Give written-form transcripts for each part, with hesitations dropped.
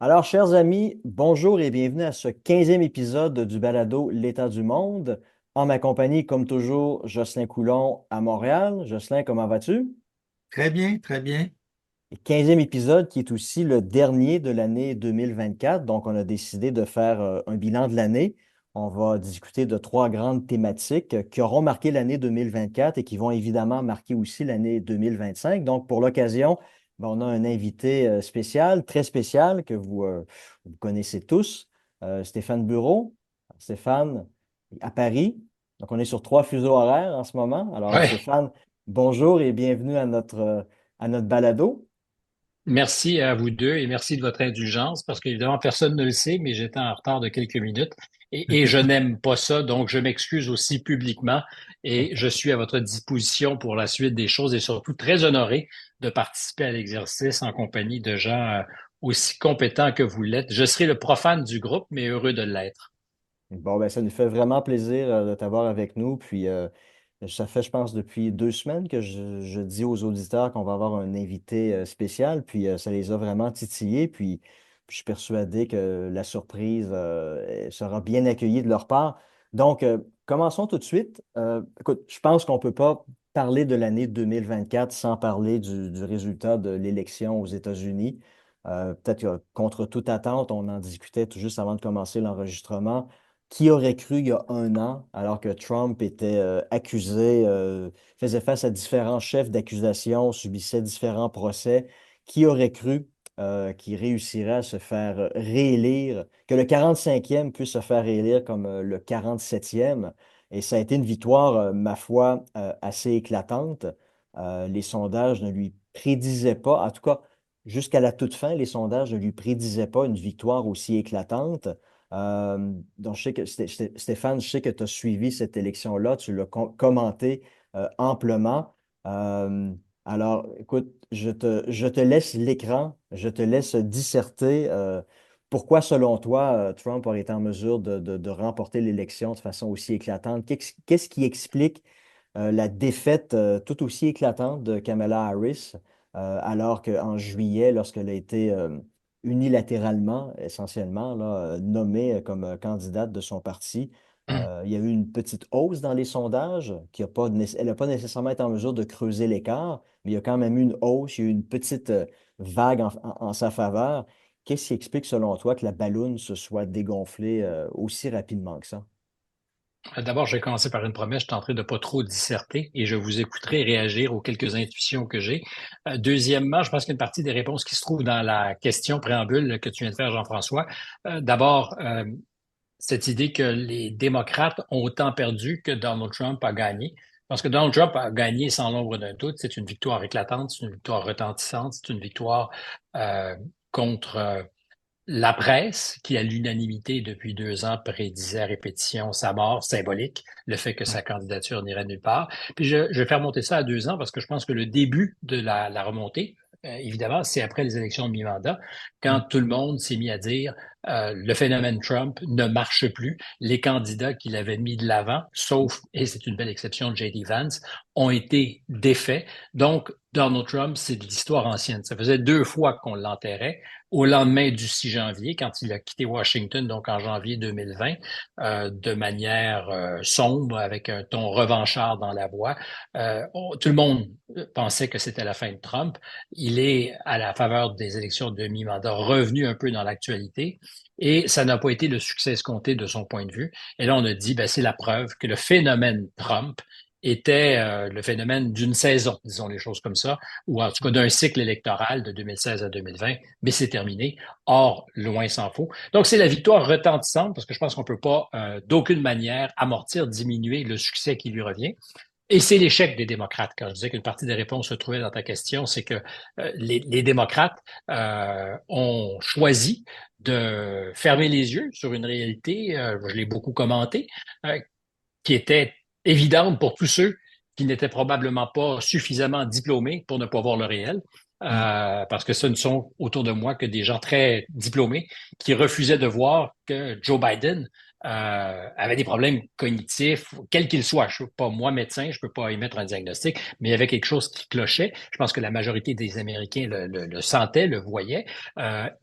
Alors, chers amis, bonjour et bienvenue à ce 15e épisode du balado L'état du monde. En ma compagnie, comme toujours, Jocelyn Coulon à Montréal. Jocelyn, comment vas-tu? Très bien, très bien. Et 15e épisode qui est aussi le dernier de l'année 2024. Donc, on a décidé de faire un bilan de l'année. On va discuter de trois grandes thématiques qui auront marqué l'année 2024 et qui vont évidemment marquer aussi l'année 2025. Donc, pour l'occasion, ben, on a un invité spécial, très spécial, que vous connaissez tous, Stéphane Bureau. Stéphane, à Paris. Donc, on est sur trois fuseaux horaires en ce moment. Alors, Ouais. Stéphane, bonjour et bienvenue à notre balado. Merci à vous deux et merci de votre indulgence parce qu'évidemment, personne ne le sait, mais j'étais en retard de quelques minutes et je n'aime pas ça, donc je m'excuse aussi publiquement et je suis à votre disposition pour la suite des choses et surtout très honoré de participer à l'exercice en compagnie de gens aussi compétents que vous l'êtes. Je serai le profane du groupe, mais heureux de l'être. Bon, ben, ça nous fait vraiment plaisir de t'avoir avec nous. Puis, ça fait, je pense, depuis 2 semaines que je dis aux auditeurs qu'on va avoir un invité spécial. Puis, ça les a vraiment titillés. Puis, je suis persuadé que la surprise sera bien accueillie de leur part. Donc, commençons tout de suite. Écoute, je pense qu'on ne peut pas parler de l'année 2024 sans parler du résultat de l'élection aux États-Unis. Peut-être que contre toute attente, on en discutait tout juste avant de commencer l'enregistrement. Qui aurait cru il y a un an, alors que Trump était accusé, faisait face à différents chefs d'accusation, subissait différents procès, qui aurait cru qu'il réussirait à se faire réélire, que le 45e puisse se faire réélire comme le 47e? Et ça a été une victoire, ma foi, assez éclatante. Les sondages ne lui prédisaient pas, en tout cas, jusqu'à la toute fin, les sondages ne lui prédisaient pas une victoire aussi éclatante. Donc, je sais que Stéphane, je sais que tu as suivi cette élection-là, tu l'as commenté amplement. Euh, alors, écoute, je te laisse l'écran, je te laisse disserter. Pourquoi, selon toi, Trump aurait été en mesure de remporter l'élection de façon aussi éclatante? Qu'est-ce qui explique la défaite tout aussi éclatante de Kamala Harris, alors qu'en juillet, lorsqu'elle a été unilatéralement, essentiellement, là, nommée comme candidate de son parti. Il y a eu une petite hausse dans les sondages, elle n'a pas nécessairement été en mesure de creuser l'écart, mais il y a quand même eu une hausse, il y a eu une petite vague en sa faveur. Qu'est-ce qui explique, selon toi, que la balloune se soit dégonflée aussi rapidement que ça? D'abord, je vais commencer par une promesse. Je tenterai de pas trop disserter et je vous écouterai réagir aux quelques intuitions que j'ai. Deuxièmement, je pense qu'il y a une partie des réponses qui se trouvent dans la question préambule que tu viens de faire, Jean-François. D'abord, cette idée que les démocrates ont autant perdu que Donald Trump a gagné. Parce que Donald Trump a gagné sans l'ombre d'un doute. C'est une victoire éclatante, c'est une victoire retentissante, c'est une victoire euh, contre la presse, qui à l'unanimité depuis 2 ans prédisait à répétition sa mort symbolique, le fait que sa candidature n'irait nulle part. Puis je vais faire monter ça à 2 ans parce que je pense que le début de la remontée, évidemment, c'est après les élections de mi-mandat, quand Mm. tout le monde s'est mis à dire le phénomène Trump ne marche plus. Les candidats qu'il avait mis de l'avant, sauf, et c'est une belle exception de J.D. Vance, ont été défaits. Donc, Donald Trump, c'est de l'histoire ancienne. Ça faisait 2 fois qu'on l'enterrait au lendemain du 6 janvier, quand il a quitté Washington, donc en janvier 2020, de manière sombre, avec un ton revanchard dans la voix. Tout le monde pensait que c'était la fin de Trump. Il est, à la faveur des élections de mi-mandat, revenu un peu dans l'actualité. Et ça n'a pas été le succès escompté de son point de vue. Et là, on a dit, ben, c'est la preuve que le phénomène Trump était le phénomène d'une saison, disons les choses comme ça, ou en tout cas d'un cycle électoral de 2016 à 2020, mais c'est terminé. Or, loin s'en faut. Donc, c'est la victoire retentissante parce que je pense qu'on ne peut pas d'aucune manière amortir, diminuer le succès qui lui revient. Et c'est l'échec des démocrates. Quand je disais qu'une partie des réponses se trouvait dans ta question, c'est que les démocrates ont choisi de fermer les yeux sur une réalité, je l'ai beaucoup commenté, qui était évidente pour tous ceux qui n'étaient probablement pas suffisamment diplômés pour ne pas voir le réel. Mm. Parce que ce ne sont autour de moi que des gens très diplômés qui refusaient de voir que Joe Biden avait des problèmes cognitifs, quels qu'ils soient. Je ne suis pas moi médecin, je ne peux pas émettre un diagnostic, mais il y avait quelque chose qui clochait. Je pense que la majorité des Américains le sentaient, le voyaient,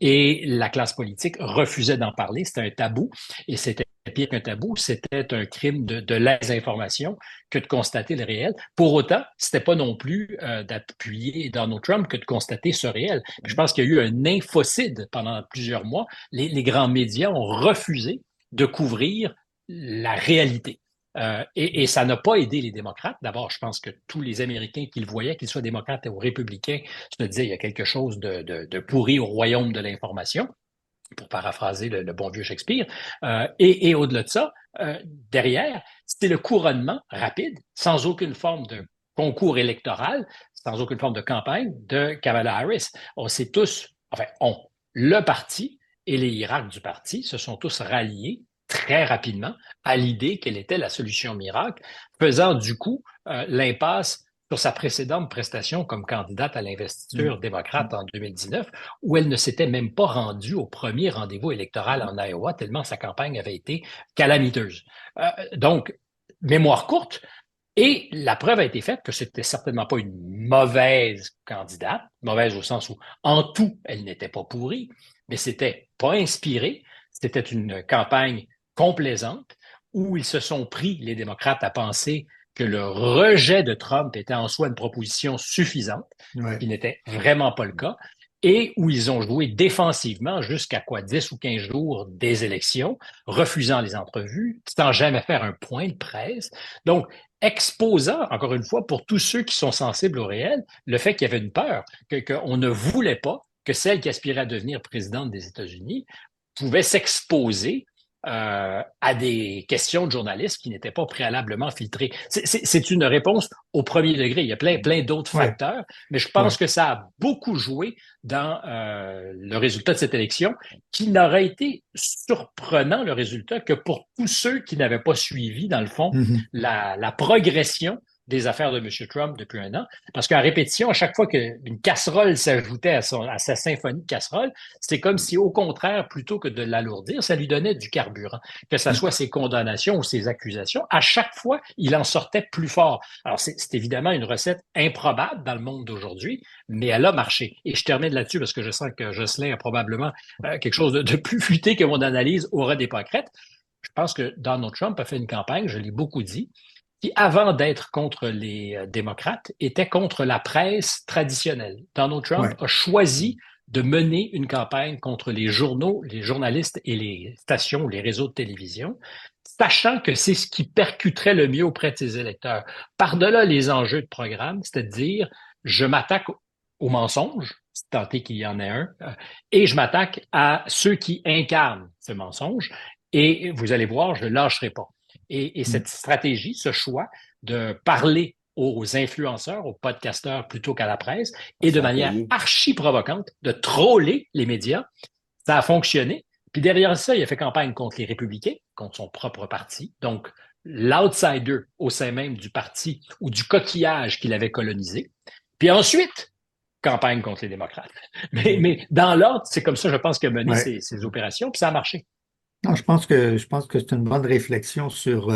et la classe politique refusait d'en parler. C'était un tabou, et c'était pire qu'un tabou, c'était un crime de lèse-information que de constater le réel. Pour autant, c'était pas non plus d'appuyer Donald Trump que de constater ce réel. Je pense qu'il y a eu un infocide pendant plusieurs mois. Les grands médias ont refusé de couvrir la réalité. Et ça n'a pas aidé les démocrates. D'abord, je pense que tous les Américains qui le voyaient, qu'ils soient démocrates ou républicains, se disaient il y a quelque chose de pourri au royaume de l'information, pour paraphraser le bon vieux Shakespeare. Et au-delà de ça, derrière, c'était le couronnement rapide, sans aucune forme de concours électoral, sans aucune forme de campagne de Kamala Harris. On s'est tous, enfin, le parti et les hiérarques du parti se sont tous ralliés très rapidement à l'idée qu'elle était la solution miracle, faisant du coup l'impasse sur sa précédente prestation comme candidate à l'investiture démocrate en 2019, où elle ne s'était même pas rendue au premier rendez-vous électoral en Iowa, tellement sa campagne avait été calamiteuse. Donc, mémoire courte, et la preuve a été faite que c'était certainement pas une mauvaise candidate, mauvaise au sens où en tout, elle n'était pas pourrie, mais c'était pas inspiré, c'était une campagne complaisante où ils se sont pris, les démocrates, à penser que le rejet de Trump était en soi une proposition suffisante, ce Ouais. qui n'était vraiment pas le cas, et où ils ont joué défensivement jusqu'à quoi 10 ou 15 jours des élections, refusant les entrevues, sans jamais faire un point de presse. Donc, exposant, encore une fois, pour tous ceux qui sont sensibles au réel, le fait qu'il y avait une peur, qu'on ne voulait pas que celle qui aspirait à devenir présidente des États-Unis pouvait s'exposer à des questions de journalistes qui n'étaient pas préalablement filtrées. C'est une réponse au premier degré. Il y a plein d'autres Ouais. facteurs, mais je Ouais. pense que ça a beaucoup joué dans le résultat de cette élection, qui n'aurait été surprenant, le résultat, que pour tous ceux qui n'avaient pas suivi, dans le fond, Mhm. la progression des affaires de M. Trump depuis un an. Parce qu'en répétition, à chaque fois qu'une casserole s'ajoutait à sa symphonie de casseroles, c'est comme si, au contraire, plutôt que de l'alourdir, ça lui donnait du carburant. Que ce soit ses condamnations ou ses accusations, à chaque fois, il en sortait plus fort. Alors, c'est évidemment une recette improbable dans le monde d'aujourd'hui, mais elle a marché. Et je termine là-dessus parce que je sens que Jocelyn a probablement quelque chose de plus futé que mon analyse aura des pâquerettes. Je pense que Donald Trump a fait une campagne, je l'ai beaucoup dit, qui, avant d'être contre les démocrates, était contre la presse traditionnelle. Donald Trump Ouais. a choisi de mener une campagne contre les journaux, les journalistes et les stations, les réseaux de télévision, sachant que c'est ce qui percuterait le mieux auprès de ses électeurs. Par-delà les enjeux de programme, c'est-à-dire, je m'attaque aux mensonges, tant est qu'il y en ait un, et je m'attaque à ceux qui incarnent ce mensonge, et vous allez voir, je ne lâcherai pas. Et cette stratégie, ce choix de parler aux influenceurs, aux podcasteurs plutôt qu'à la presse, et de Ça a manière payé. archi provocante, de troller les médias, ça a fonctionné. Puis derrière ça, il a fait campagne contre les républicains, contre son propre parti. Donc, l'outsider au sein même du parti ou du coquillage qu'il avait colonisé. Puis ensuite, campagne contre les démocrates. Mais dans l'ordre, c'est comme ça, je pense, qu'il a mené Ouais. ses opérations, puis ça a marché. Non, je pense que c'est une bonne réflexion sur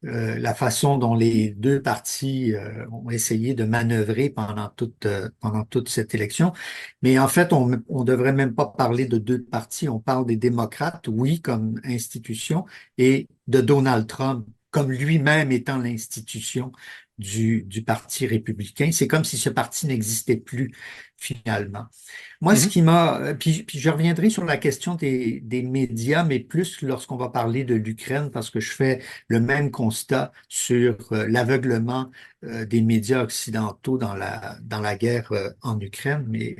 la façon dont les deux partis ont essayé de manœuvrer pendant toute cette élection. Mais en fait, on devrait même pas parler de deux partis. On parle des démocrates, oui, comme institution, et de Donald Trump comme lui-même étant l'institution du Parti républicain. C'est comme si ce parti n'existait plus finalement. Moi, ce Mm-hmm. qui m'a... puis je reviendrai sur la question des médias, mais plus lorsqu'on va parler de l'Ukraine, parce que je fais le même constat sur l'aveuglement des médias occidentaux dans la guerre en Ukraine. Mais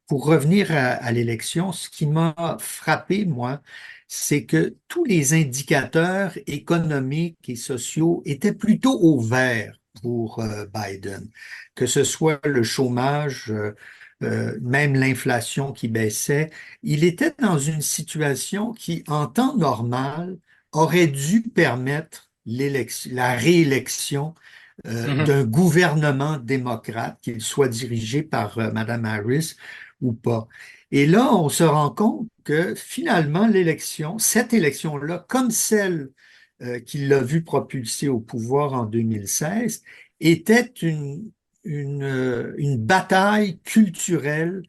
pour revenir à l'élection, ce qui m'a frappé, moi, c'est que tous les indicateurs économiques et sociaux étaient plutôt au vert pour Biden, que ce soit le chômage, même l'inflation qui baissait. Il était dans une situation qui, en temps normal, aurait dû permettre la réélection Mm-hmm. d'un gouvernement démocrate, qu'il soit dirigé par Mme Harris ou pas. Et là, on se rend compte que finalement, cette élection-là, comme celle qui l'a vu propulser au pouvoir en 2016, était une bataille culturelle,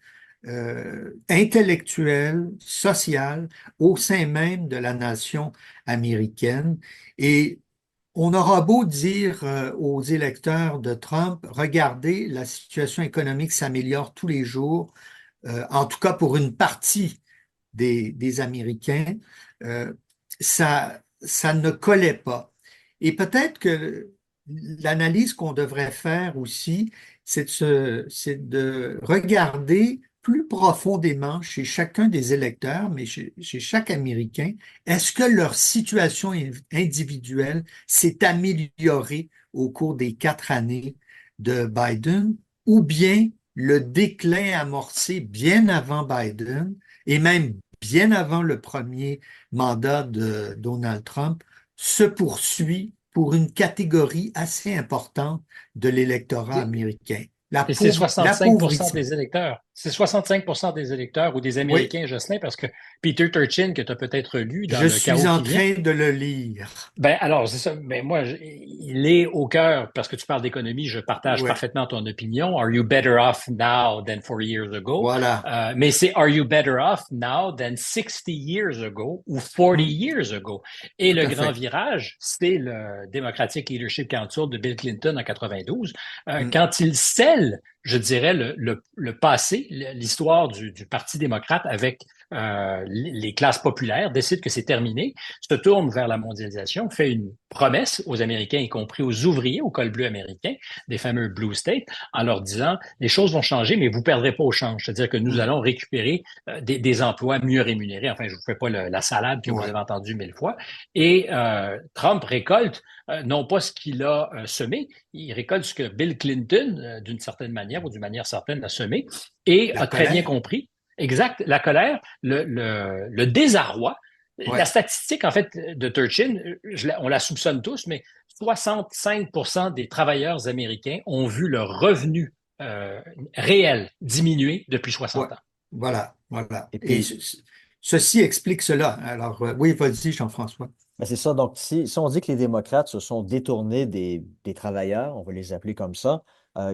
intellectuelle, sociale, au sein même de la nation américaine. Et on aura beau dire aux électeurs de Trump, regardez, la situation économique s'améliore tous les jours, en tout cas pour une partie des Américains, euh, ça ne collait pas. Et peut-être que l'analyse qu'on devrait faire aussi, c'est de regarder plus profondément chez chacun des électeurs, mais chez chaque Américain, est-ce que leur situation individuelle s'est améliorée au cours des 4 années de Biden, ou bien le déclin amorcé bien avant Biden et même bien avant le premier mandat de Donald Trump, se poursuit pour une catégorie assez importante de l'électorat américain. Et c'est 65% L'appauvrissement. des électeurs. C'est 65% des électeurs ou des Oui, Américains, Jocelyn, parce que Peter Turchin, que tu as peut-être lu dans je Le suis chaos en qui vient, train de le lire. ben alors, c'est ça. Ben moi, il est au cœur, parce que tu parles d'économie, je partage Oui, parfaitement ton opinion. Are you better off now than 4 years ago? voilà. Mais c'est Are you better off now than 60 years ago ou 40 Hmm, years ago? Et tout le à grand fait. virage, c'est le Democratic Leadership Council de Bill Clinton en 92, Hmm, quand il scelle, je dirais, le passé, l'histoire du Parti démocrate avec les classes populaires, décide que c'est terminé, se tourne vers la mondialisation, fait une promesse aux Américains, y compris aux ouvriers au col bleu américain, des fameux Blue States, en leur disant, les choses vont changer, mais vous perdrez pas au change. C'est-à-dire que nous hmm, allons récupérer des emplois mieux rémunérés. Enfin, je vous fais pas la salade que vous ouais. avez entendue 1000 fois. Et Trump récolte non pas ce qu'il a semé, il récolte ce que Bill Clinton, d'une certaine manière ou d'une manière certaine, a semé et La a très bien colère. compris. Exact, la colère, le désarroi. La Ouais. statistique, en fait, de Turchin, on la soupçonne tous, mais 65% des travailleurs américains ont vu leur revenu réel diminuer depuis Ouais. 60 ans. Voilà, voilà. Et Et puis, ceci explique cela. Alors, oui, vas-y, Jean-François. ben, c'est ça. Donc, si on dit que les démocrates se sont détournés des travailleurs, on va les appeler comme ça,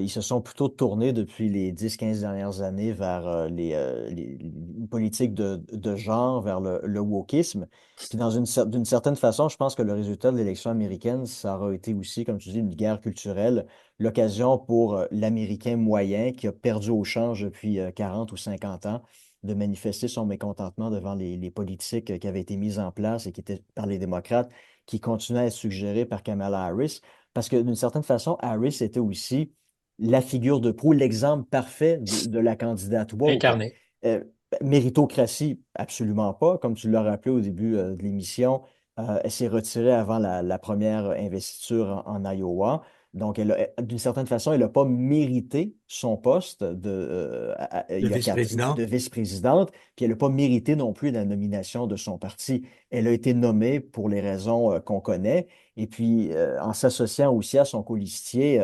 ils se sont plutôt tournés depuis les 10 15 dernières années vers une politique de genre, vers le wokisme. Puis, d'une certaine façon, je pense que le résultat de l'élection américaine, ça aura été aussi, comme tu dis, une guerre culturelle, l'occasion pour l'Américain moyen qui a perdu au change depuis 40 ou 50 ans de manifester son mécontentement devant les politiques qui avaient été mises en place et qui étaient par les démocrates, qui continuaient à être suggérées par Kamala Harris. Parce que d'une certaine façon, Harris était aussi la figure de proue, l'exemple parfait de la candidate woke. Incarné. Euh, Méritocratie, absolument pas. Comme tu l'as rappelé au début de l'émission, elle s'est retirée avant la première investiture en Iowa. Donc, d'une certaine façon, elle n'a pas mérité son poste Le il y a vice-président. de vice-présidente, puis elle n'a pas mérité non plus la nomination de son parti. Elle a été nommée pour les raisons qu'on connaît, et puis en s'associant aussi à son colistier,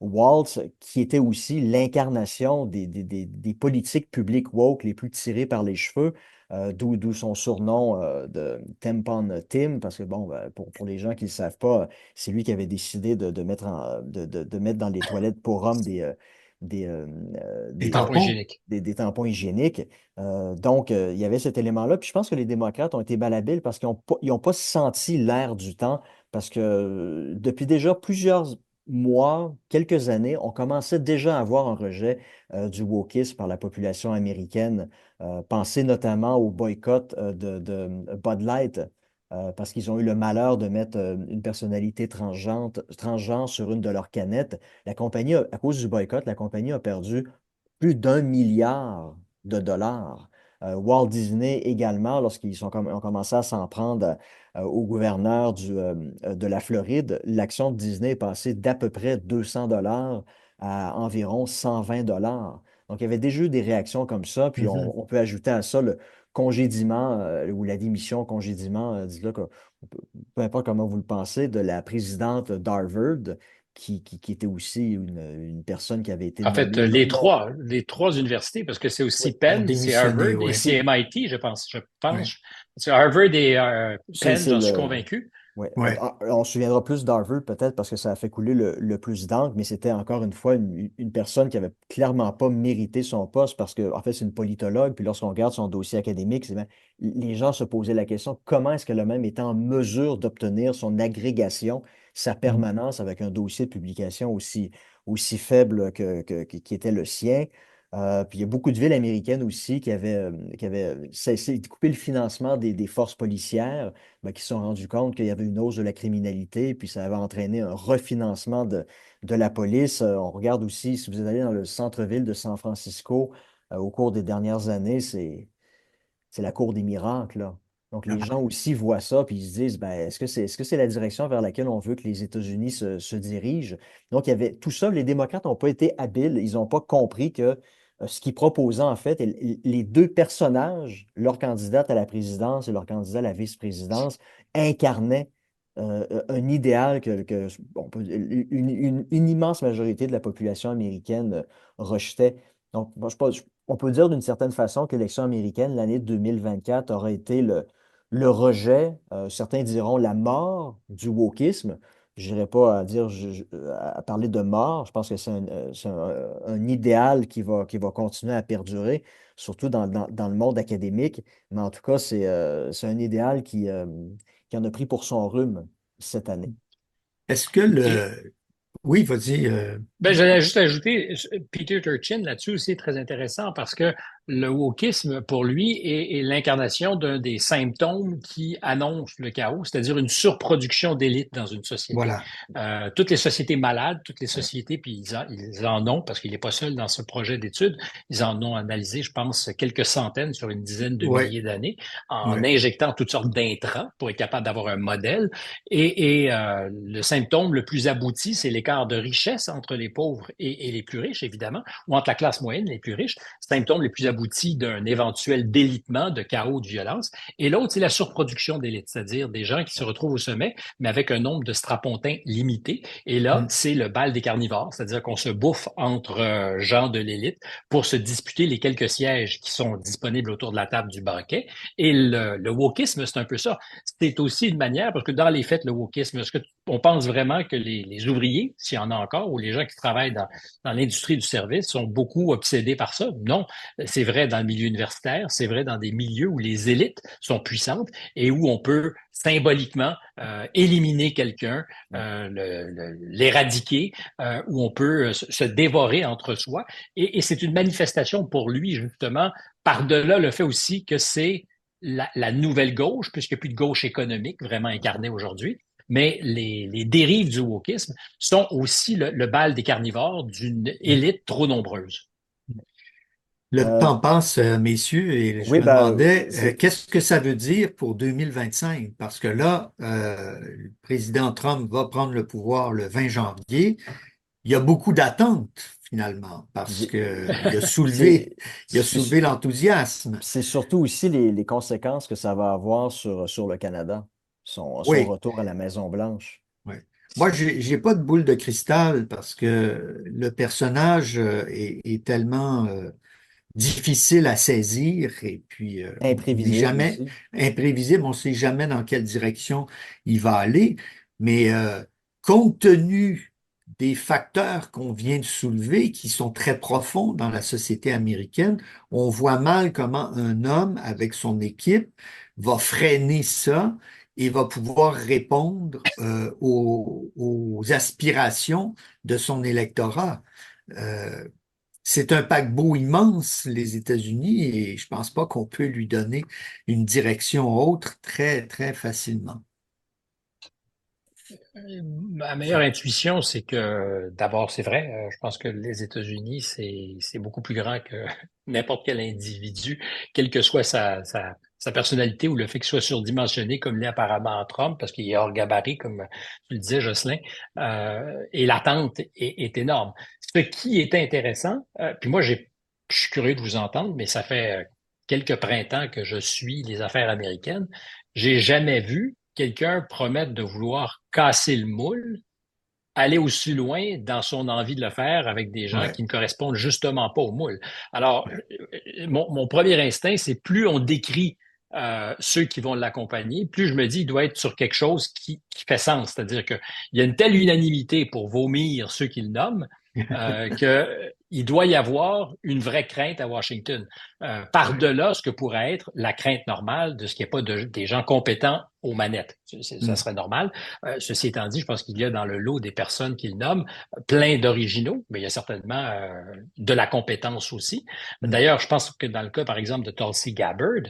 Waltz, qui était aussi l'incarnation des politiques publiques woke les plus tirées par les cheveux, d'où son surnom de Tampon Tim, parce que bon, ben, pour les gens qui ne le savent pas, c'est lui qui avait décidé de mettre de mettre dans les toilettes pour hommes des, euh, Les Tampon tampons. hygiénique. des tampons hygiéniques. Donc, il y avait cet élément-là. Puis je pense que les démocrates ont été malhabiles parce qu'ils n'ont pas senti l'air du temps, parce que depuis déjà plusieurs mois, quelques années, on commençait déjà à avoir un rejet du wokisme par la population américaine. Pensez notamment au boycott de Bud Light parce qu'ils ont eu le malheur de mettre une personnalité transgenre sur une de leurs canettes. À cause du boycott, la compagnie a perdu plus d'1 milliard de dollars. Walt Disney également, ont commencé à s'en prendre au gouverneur de la Floride, l'action de Disney est passée d'à peu près 200 dollars à environ 120 dollars. Donc, il y avait déjà eu des réactions comme ça. Puis, Mhm. on peut ajouter à ça le congédiement ou la démission, congédiement, dis-le, peu importe comment vous le pensez, de la présidente d'Harvard qui était aussi une personne qui avait été En fait, nommée. Non, non, les trois universités, parce que c'est Oui, aussi ont Penn, c'est démissionné, Harvard et oui. c'est MIT, je pense. Je Oui, pense. C'est Harvard et Penn, c'est j'en suis le. convaincu. Ouais. oui. On se souviendra plus d'Harvard peut-être parce que ça a fait couler le plus d'encre, mais c'était encore une fois une personne qui avait clairement pas mérité son poste parce que, en fait, c'est une politologue, puis lorsqu'on regarde son dossier académique, les gens se posaient la question, comment est-ce qu'elle a même été en mesure d'obtenir son agrégation, sa Mm. permanence avec un dossier de publication aussi faible qui était le sien? Puis il y a beaucoup de villes américaines aussi qui avaient cessé de couper le financement des forces policières, ben, qui se sont rendus compte qu'il y avait une hausse de la criminalité, puis ça avait entraîné un refinancement de la police. On regarde aussi, si vous êtes allé dans le centre-ville de San Francisco au cours des dernières années, c'est la cour des miracles, là. Donc, les gens aussi voient ça, puis ils se disent, ben, est-ce que c'est la direction vers laquelle on veut que les États-Unis se dirigent? Donc, il y avait tout ça. Les démocrates n'ont pas été habiles. Ils n'ont pas compris que ce qu'ils proposaient, en fait, les deux personnages, leur candidate à la présidence et leur candidat à la vice-présidence, incarnaient un idéal que une immense majorité de la population américaine rejetait. Donc, moi, on peut dire d'une certaine façon que l'élection américaine, l'année 2024, aura été le rejet, certains diront la mort du wokisme. Je n'irai pas à dire, à parler de mort. Je pense que c'est un idéal qui va continuer à perdurer, surtout dans le monde académique. Mais en tout cas, c'est un idéal qui en a pris pour son rhume cette année. Est-ce que Et le... Oui, vas-y. ben, j'allais juste ajouter, Peter Turchin là-dessus aussi est très intéressant parce que le wokisme, pour lui, est l'incarnation d'un des symptômes qui annoncent le chaos, c'est-à-dire une surproduction d'élite dans une société. Voilà. Toutes les sociétés malades, toutes les Ouais. sociétés, puis ils en ont, parce qu'il n'est pas seul dans ce projet d'étude, ils en ont analysé, je pense, quelques centaines sur une dizaine de Oui, milliers d'années, en oui. injectant toutes sortes d'intrants pour être capable d'avoir un modèle. Le symptôme le plus abouti, c'est l'écart de richesse entre les pauvres et les plus riches, évidemment, ou entre la classe moyenne et les plus riches. Symptôme le plus abouti d'un éventuel délitement, de chaos, de violence. Et l'autre, c'est la surproduction d'élite, c'est-à-dire des gens qui se retrouvent au sommet, mais avec un nombre de strapontins limité. Et là, Mm. c'est le bal des carnivores, c'est-à-dire qu'on se bouffe entre gens de l'élite pour se disputer les quelques sièges qui sont disponibles autour de la table du banquet. Et le wokisme, c'est un peu ça. C'est aussi une manière, parce que dans les faits, le wokisme, est-ce qu'on pense vraiment que les ouvriers, s'il y en a encore, ou les gens qui travaillent dans l'industrie du service sont beaucoup obsédés par ça? Non, c'est vrai dans le milieu universitaire, c'est vrai dans des milieux où les élites sont puissantes et où on peut symboliquement éliminer quelqu'un, l'éradiquer, où on peut se dévorer entre soi. Et c'est une manifestation pour lui, justement, par-delà le fait aussi que c'est la nouvelle gauche, puisqu'il n'y a plus de gauche économique vraiment incarnée aujourd'hui. Mais les dérives du wokisme sont aussi le bal des carnivores d'une élite trop nombreuse. Le Euh, temps passe, messieurs, et je oui, me ben, demandais c'est qu'est-ce que ça veut dire pour 2025? Parce que là, le président Trump va prendre le pouvoir le 20 janvier. Il y a beaucoup d'attentes, finalement, parce j'ai- que c'est il a c'est- soulevé l'enthousiasme. c'est surtout aussi les conséquences que ça va avoir sur le Canada, son Oui, retour à la Maison-Blanche. oui. Moi, j'ai pas de boule de cristal parce que le personnage est tellement difficile à saisir et puis on n'est Imprévisible jamais aussi. imprévisible, on ne sait jamais dans quelle direction il va aller. Mais compte tenu des facteurs qu'on vient de soulever, qui sont très profonds dans la société américaine, on voit mal comment un homme avec son équipe va freiner ça et va pouvoir répondre aux aspirations de son électorat. Euh, c'est un paquebot immense, les États-Unis, et je pense pas qu'on peut lui donner une direction autre très, très facilement. Ma meilleure intuition, c'est que d'abord, c'est vrai, je pense que les États-Unis, c'est beaucoup plus grand que n'importe quel individu, quelle que soit sa personnalité ou le fait qu'il soit surdimensionné comme l'est apparemment Trump, parce qu'il est hors gabarit, comme tu le disais, Jocelyn, et l'attente est énorme. Ce qui est intéressant, puis moi, je suis curieux de vous entendre, mais ça fait quelques printemps que je suis les affaires américaines. J'ai jamais vu quelqu'un promettre de vouloir casser le moule aller aussi loin dans son envie de le faire avec des gens Ouais. qui ne correspondent justement pas au moule. Alors, mon premier instinct, c'est plus on décrit ceux qui vont l'accompagner, plus je me dis, il doit être sur quelque chose qui fait sens. C'est-à-dire qu'il y a une telle unanimité pour vomir ceux qu'il nomme qu'il doit y avoir une vraie crainte à Washington. Ouais. Par-delà ce que pourrait être la crainte normale de ce qu'il n'y ait pas des gens compétents aux manettes. Ça Mm. serait normal. Ceci étant dit, je pense qu'il y a dans le lot des personnes qu'il nomme plein d'originaux, mais il y a certainement de la compétence aussi. Mm. D'ailleurs, je pense que dans le cas, par exemple, de Tulsi Gabbard,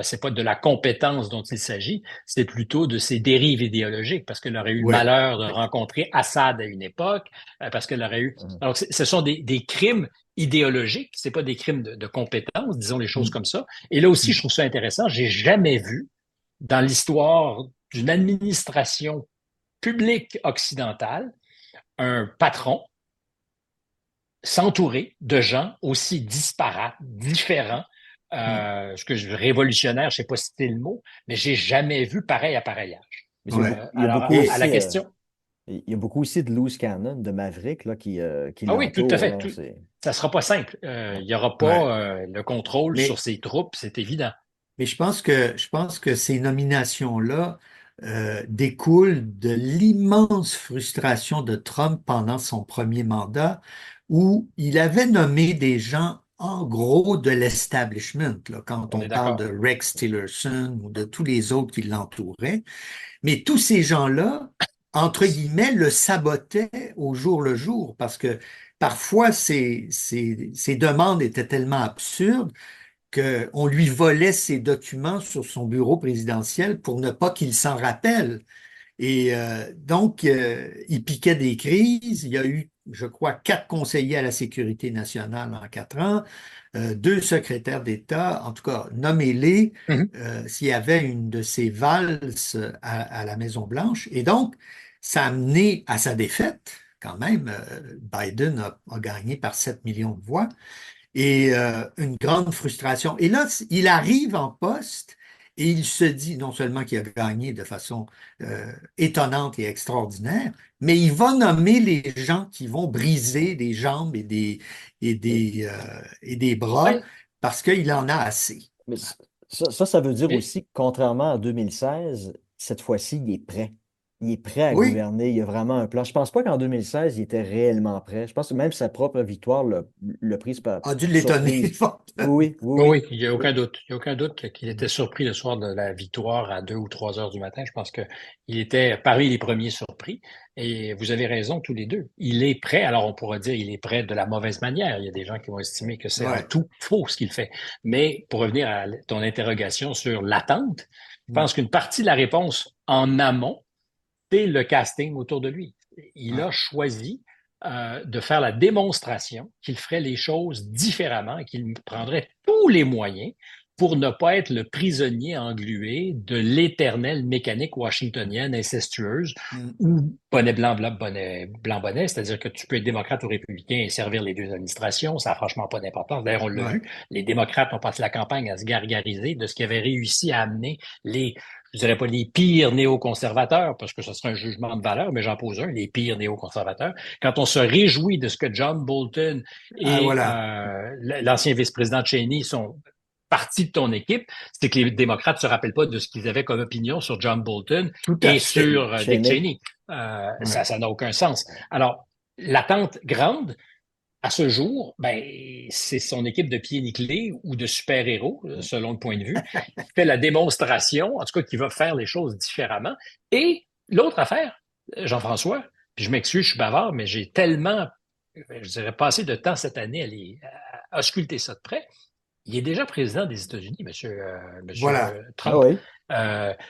c'est pas de la compétence dont il s'agit, c'est plutôt de ses dérives idéologiques, parce qu'elle aurait eu le Ouais. malheur de rencontrer Assad à une époque, parce qu'elle aurait eu... Mhm. Alors, ce sont des crimes idéologiques, c'est pas des crimes de compétence, disons les choses Mm. comme ça. Et là aussi, je Mm. trouve ça intéressant, j'ai jamais vu dans l'histoire d'une administration publique occidentale un patron s'entourer de gens aussi disparates, différents, Mm. ce que révolutionnaire, je sais pas si c'est le mot, mais j'ai jamais vu pareil à pareil âge. Mais Ouais. il y a Alors, beaucoup à Et la aussi, question, il y a beaucoup aussi de loose cannon, de Maverick, là, qui ah oui, tout à l'entourent, fait, là. C'est... ça sera pas simple. Ouais. Il y aura ouais. pas le contrôle sur Mais ses troupes, c'est évident. Mais je pense que ces nominations-là découlent de l'immense frustration de Trump pendant son premier mandat, où il avait nommé des gens en gros de l'establishment, là, quand On on est parle de d'accord. Rex Tillerson ou de tous les autres qui l'entouraient. Mais tous ces gens-là, entre guillemets, le sabotaient au jour le jour, parce que parfois ces demandes étaient tellement absurdes qu'on lui volait ses documents sur son bureau présidentiel pour ne pas qu'il s'en rappelle. Et donc, il piquait des crises. Il y a eu, je crois, 4 conseillers à la sécurité nationale en 4 ans, 2 secrétaires d'État, en tout cas, nommez-les Mhm. s'il y avait une de ces valses à la Maison-Blanche. Et donc, ça a mené à sa défaite. Quand même, Biden a gagné par 7 millions de voix et une grande frustration. Et là, il arrive en poste et il se dit non seulement qu'il a gagné de façon étonnante et extraordinaire, mais il va nommer les gens qui vont briser des jambes Mais, et des bras Ouais, parce qu'il en a assez. mais ça veut dire mais aussi que contrairement à 2016, cette fois-ci, il est prêt. Il est prêt à Oui, gouverner. Il y a vraiment un plan. Je pense pas qu'en 2016, il était réellement prêt. Je pense que même sa propre victoire l'a prise a dû par l'étonner. surprise. Oui, oui, oui, oui, oui, il n'y a oui. aucun doute. Il n'y a aucun doute qu'il était surpris le soir de la victoire à 2 ou 3 heures du matin. Je pense que il était parmi les premiers surpris. Et vous avez raison tous les deux. Il est prêt. Alors, on pourra dire il est prêt de la mauvaise manière. Il y a des gens qui vont estimer que c'est en Ouais. tout faux ce qu'il fait. Mais pour revenir à ton interrogation sur l'attente, je pense qu'une partie de la réponse en amont, c'est le casting autour de lui. Il Ouais. a choisi de faire la démonstration qu'il ferait les choses différemment et qu'il prendrait tous les moyens pour ne pas être le prisonnier englué de l'éternelle mécanique washingtonienne incestueuse Mm. ou bonnet blanc, bonnet blanc, bonnet, c'est-à-dire que tu peux être démocrate ou républicain et servir les deux administrations, ça n'a franchement pas d'importance. D'ailleurs, on l'a Ouais. vu, les démocrates ont passé la campagne à se gargariser de ce qui avait réussi à amener les je dirais pas les pires néoconservateurs, parce que ce serait un jugement de valeur, mais j'en pose un, les pires néoconservateurs. Quand on se réjouit de ce que John Bolton Ah, et voilà. l'ancien vice-président Cheney sont partie de ton équipe, c'est que les démocrates se rappellent pas de ce qu'ils avaient comme opinion sur John Bolton Tout à et fait. sur Dick Cheney. Cheney. Ouais. Ça n'a aucun sens. Alors, l'attente grande, à ce jour, ben, c'est son équipe de pieds nickelés ou de super-héros, selon le point de vue, qui fait la démonstration, en tout cas, qui va faire les choses différemment. Et l'autre affaire, Jean-François, puis je m'excuse, je suis bavard, mais j'ai tellement, je dirais, passé de temps cette année à ausculter ça de près. Il est déjà président des États-Unis, Voilà. monsieur Ah Trump. oui.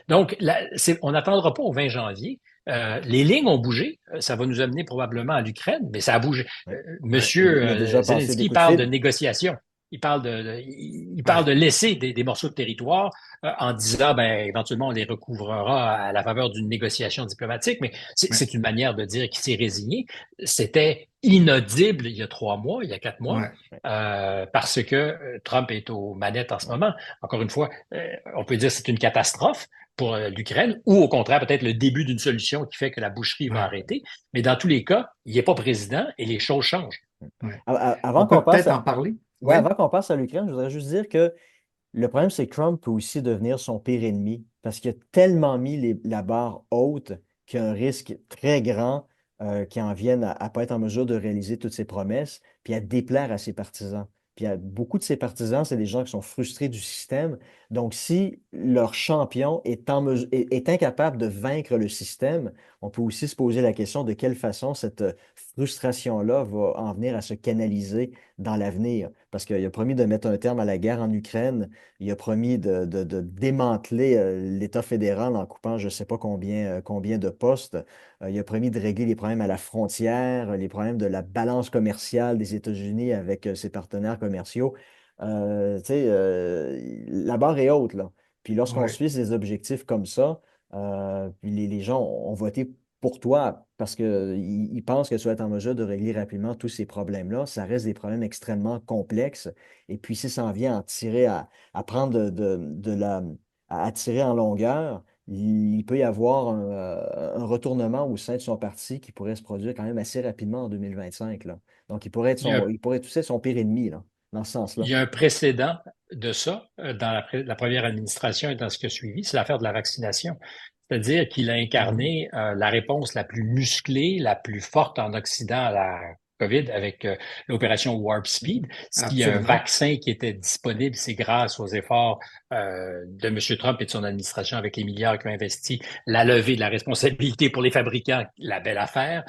Donc, là, on n'attendra pas au 20 janvier. Les lignes ont bougé. Ça va nous amener probablement à l'Ukraine, mais ça a bougé. Oui. Ouais. Il a déjà passé des Zelensky coups de parle de fil. négociation. Il parle Ouais. de laisser des morceaux de territoire en disant, ben, éventuellement, on les recouvrera à la faveur d'une négociation diplomatique, mais Ouais. c'est une manière de dire qu'il s'est résigné. C'était inaudible il y a 3 mois, il y a 4 mois, Ouais. parce que Trump est aux manettes en ce Ouais. moment. Encore une fois, on peut dire que c'est une catastrophe pour l'Ukraine, ou au contraire, peut-être le début d'une solution qui fait que la boucherie va Ouais, arrêter. Mais dans tous les cas, il n'est pas président et les choses changent. ouais. Avant On qu'on peut passe peut-être à, en parler. ouais, Oui. avant qu'on passe à l'Ukraine, je voudrais juste dire que le problème, c'est que Trump peut aussi devenir son pire ennemi parce qu'il a tellement mis la barre haute qu'il y a un risque très grand qu'il en vienne à ne pas être en mesure de réaliser toutes ses promesses, puis à déplaire à ses partisans. Puis beaucoup de ses partisans, c'est des gens qui sont frustrés du système. Donc, si leur champion est incapable de vaincre le système, on peut aussi se poser la question de quelle façon cette frustration-là va en venir à se canaliser dans l'avenir. Parce qu'il a promis de mettre un terme à la guerre en Ukraine, il a promis de démanteler l'État fédéral en coupant je ne sais pas combien de postes. Il a promis de régler les problèmes à la frontière, les problèmes de la balance commerciale des États-Unis avec ses partenaires commerciaux. Tu sais, la barre est haute, là. Puis lorsqu'on Ouais. suit des objectifs comme ça, puis les gens ont voté pour toi parce qu'ils pensent que tu vas être en mesure de régler rapidement tous ces problèmes-là. Ça reste des problèmes extrêmement complexes. Et puis, si ça en vient à tirer, à prendre à tirer en longueur, il peut y avoir un retournement au sein de son parti qui pourrait se produire quand même assez rapidement en 2025, là. Donc, Il y a, il pourrait être aussi son pire ennemi, là, dans ce il sens-là. y a un précédent de ça dans la première administration et dans ce qui a suivi, c'est l'affaire de la vaccination. C'est-à-dire qu'il a Mhm. incarné la réponse la plus musclée, la plus forte en Occident à la COVID avec l'opération Warp Speed. S'il y a un Absolument. vaccin qui était disponible, c'est grâce aux efforts de M. Trump et de son administration avec les milliards qu'ils ont investis, la levée de la responsabilité pour les fabricants, la belle affaire.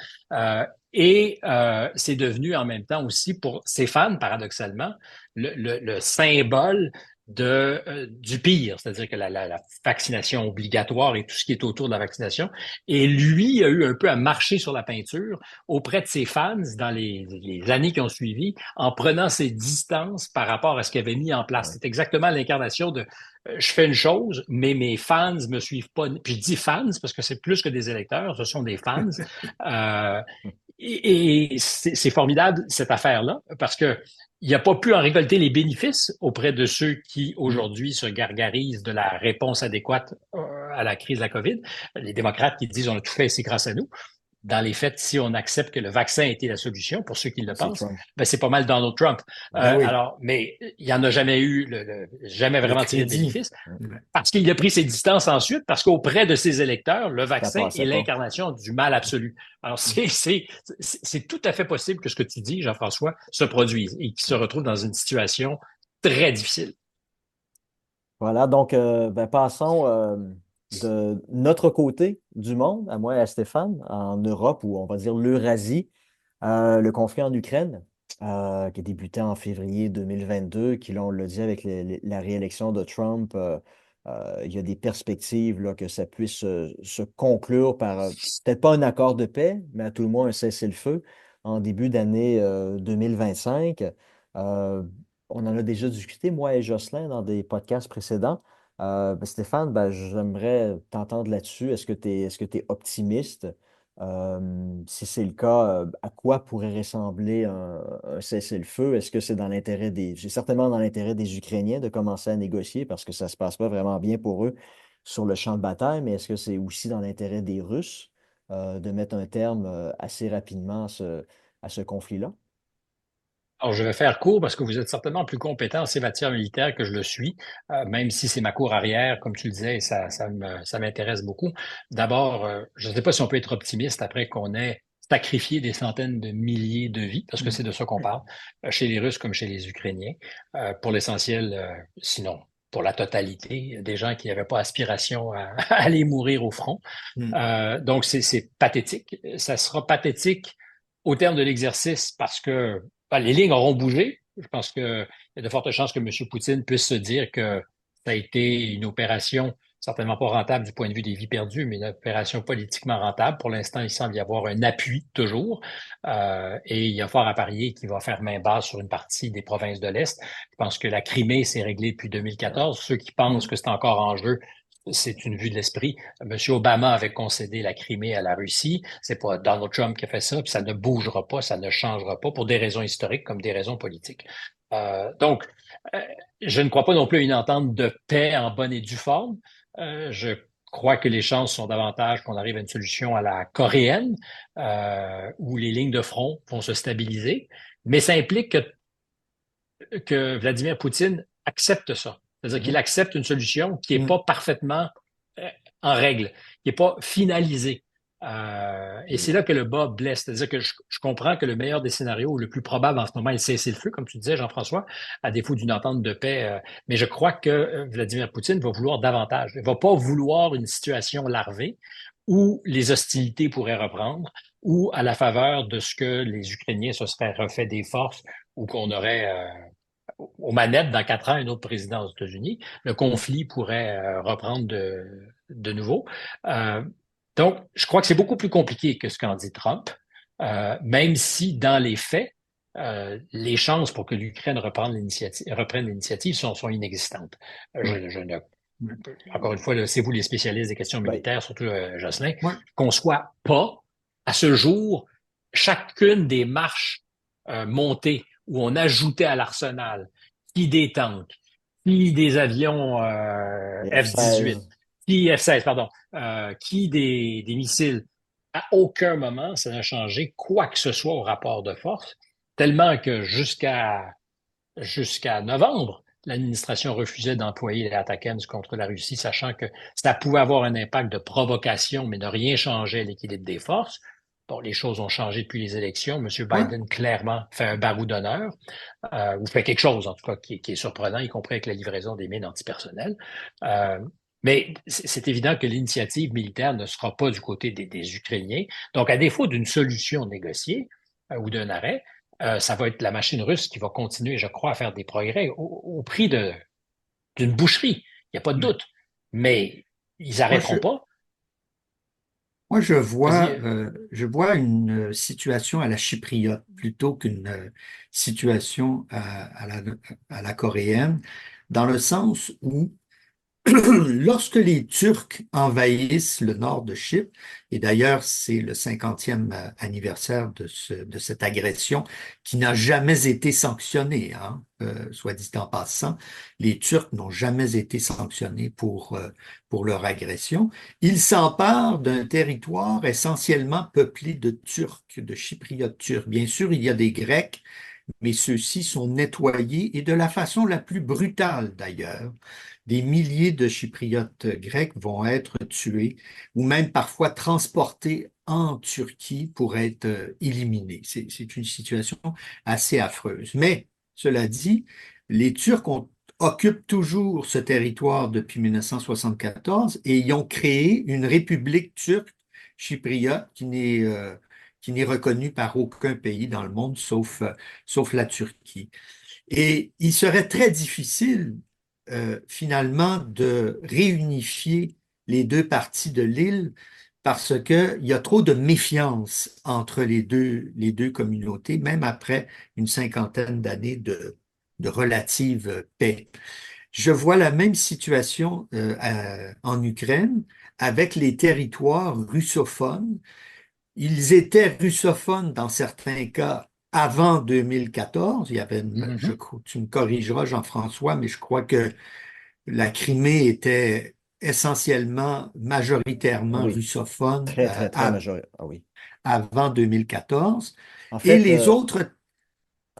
C'est devenu en même temps aussi pour ses fans, paradoxalement, le symbole du pire, c'est-à-dire que la vaccination obligatoire et tout ce qui est autour de la vaccination. Et lui a eu un peu à marcher sur la peinture auprès de ses fans dans les années qui ont suivi, en prenant ses distances par rapport à ce qu'il avait mis en place. Ouais. C'est exactement l'incarnation de je fais une chose, mais mes fans me suivent pas. Puis je dis fans parce que c'est plus que des électeurs, ce sont des fans. Euh, et c'est formidable, cette affaire-là, parce que il n'a pas pu en récolter les bénéfices auprès de ceux qui, Mm. aujourd'hui, se gargarisent de la réponse adéquate à la crise de la COVID. Les démocrates qui disent on a tout fait, c'est grâce à nous. Dans les faits, si on accepte que le vaccin a été la solution, pour ceux qui le C'est pensent, Trump. ben c'est pas mal Donald Trump. Ben oui, Mais il n'y en a jamais eu, jamais le vraiment tiré de crédit. bénéfice. Ouais. Parce qu'il a pris ses distances ensuite, parce qu'auprès de ses électeurs, le Ça vaccin est passait pas. l'incarnation du mal absolu. Alors, c'est tout à fait possible que ce que tu dis, Jean-François, se produise et qu'il se retrouve dans une situation très difficile. Voilà, donc ben, passons de notre côté du monde, à moi et à Stéphane, en Europe ou on va dire l'Eurasie, le conflit en Ukraine, qui a débuté en février 2022, qui, là, on l'a dit avec la réélection de Trump, il y a des perspectives là, que ça puisse se conclure par peut-être pas un accord de paix, mais à tout le moins un cessez-le-feu en début d'année 2025. Euh, on en a déjà discuté, moi et Jocelyn, dans des podcasts précédents. Ben, Stéphane, ben, j'aimerais t'entendre là-dessus. Est-ce que tu es optimiste? Si c'est le cas, à quoi pourrait ressembler un cessez-le-feu? Est-ce que c'est c'est certainement dans l'intérêt des Ukrainiens de commencer à négocier parce que ça ne se passe pas vraiment bien pour eux sur le champ de bataille, mais est-ce que c'est aussi dans l'intérêt des Russes de mettre un terme assez rapidement à ce conflit-là? Alors, je vais faire court parce que vous êtes certainement plus compétent en ces matières militaires que je le suis, même si c'est ma cour arrière, comme tu le disais, et ça m'intéresse beaucoup. D'abord, je ne sais pas si on peut être optimiste après qu'on ait sacrifié des centaines de milliers de vies, parce que Mm. c'est de ça qu'on parle, chez les Russes comme chez les Ukrainiens, pour l'essentiel, sinon pour la totalité, des gens qui n'avaient pas aspiration à, à aller mourir au front. Mm. Donc, c'est pathétique. Ça sera pathétique au terme de l'exercice parce que ben, les lignes auront bougé. Je pense qu'il y a de fortes chances que M. Poutine puisse se dire que ça a été une opération certainement pas rentable du point de vue des vies perdues, mais une opération politiquement rentable. Pour l'instant, il semble y avoir un appui toujours. Et il y a fort à parier qu'il va faire main basse sur une partie des provinces de l'Est. Je pense que la Crimée s'est réglée depuis 2014. Ceux qui pensent Mm. que c'est encore en jeu, c'est une vue de l'esprit. M. Obama avait concédé la Crimée à la Russie. C'est pas Donald Trump qui a fait ça, puis ça ne bougera pas, ça ne changera pas pour des raisons historiques comme des raisons politiques. Donc, euh, je ne crois pas non plus à une entente de paix en bonne et due forme. Je crois que les chances sont davantage qu'on arrive à une solution à la coréenne, où les lignes de front vont se stabiliser. Mais ça implique que Vladimir Poutine accepte ça. C'est-à-dire qu'il Mhm. accepte une solution qui n'est Mm. pas parfaitement en règle, qui n'est pas finalisée. Et c'est là que le bas blesse. C'est-à-dire que je comprends que le meilleur des scénarios, le plus probable en ce moment, est le cessez-le-feu, comme tu disais, Jean-François, à défaut d'une entente de paix. Mais je crois que Vladimir Poutine va vouloir davantage. Il ne va pas vouloir une situation larvée où les hostilités pourraient reprendre, ou à la faveur de ce que les Ukrainiens se seraient refait des forces, ou qu'on aurait aux manettes dans 4 ans un autre président aux États-Unis, le conflit pourrait reprendre de nouveau. Euh, donc, je crois que c'est beaucoup plus compliqué que ce qu'en dit Trump, même si dans les faits, les chances pour que l'Ukraine reprenne l'initiative sont inexistantes. Ouais. Je ne Ouais. encore une fois, là, c'est vous les spécialistes des questions Ben, militaires, surtout Jocelyn, Ouais. qu'on soit pas, à ce jour, chacune des marches montées où on ajoutait à l'arsenal qui des tanks, qui des avions les F-18, F-16. qui F-16, pardon, qui des missiles, à aucun moment ça n'a changé quoi que ce soit au rapport de force, tellement que jusqu'à novembre, l'administration refusait d'employer les ATACMS contre la Russie, sachant que ça pouvait avoir un impact de provocation, mais ne rien changer à l'équilibre des forces. Bon, les choses ont changé depuis les élections. M. Ouais. Biden, clairement, fait un barou d'honneur, ou fait quelque chose, en tout cas, qui est surprenant, y compris avec la livraison des mines antipersonnelles. Euh, mais c'est évident que l'initiative militaire ne sera pas du côté des Ukrainiens. Donc, à défaut d'une solution négociée ou d'un arrêt, ça va être la machine russe qui va continuer, je crois, à faire des progrès au prix d'une boucherie. Il n'y a pas de Ouais. doute. Mais ils Moi, n'arrêteront je, pas. moi, Vas-y. je vois une situation à la chypriote plutôt qu'une situation à la coréenne, dans le sens où lorsque les Turcs envahissent le nord de Chypre, et d'ailleurs c'est le 50e anniversaire de cette agression qui n'a jamais été sanctionnée, hein, soit dit en passant, les Turcs n'ont jamais été sanctionnés pour leur agression. Ils s'emparent d'un territoire essentiellement peuplé de Turcs, de Chypriotes turcs. Bien sûr, il y a des Grecs, mais ceux-ci sont nettoyés et de la façon la plus brutale d'ailleurs. Des milliers de Chypriotes grecs vont être tués ou même parfois transportés en Turquie pour être éliminés. C'est une situation assez affreuse. Mais, cela dit, les Turcs occupent toujours ce territoire depuis 1974 et y ont créé une république turque chypriote qui n'est reconnue par aucun pays dans le monde sauf la Turquie. Et il serait très difficile, finalement, de réunifier les deux parties de l'île parce qu'il y a trop de méfiance entre les deux communautés, même après une cinquantaine d'années de relative paix. Je vois la même situation en Ukraine avec les territoires russophones. Ils étaient russophones dans certains cas avant 2014. Il y avait, Mhm. tu me corrigeras, Jean-François, mais je crois que la Crimée était essentiellement, majoritairement Oui, russophone très, très, très majoritaire. Ah oui. avant 2014. En Et fait, les autres,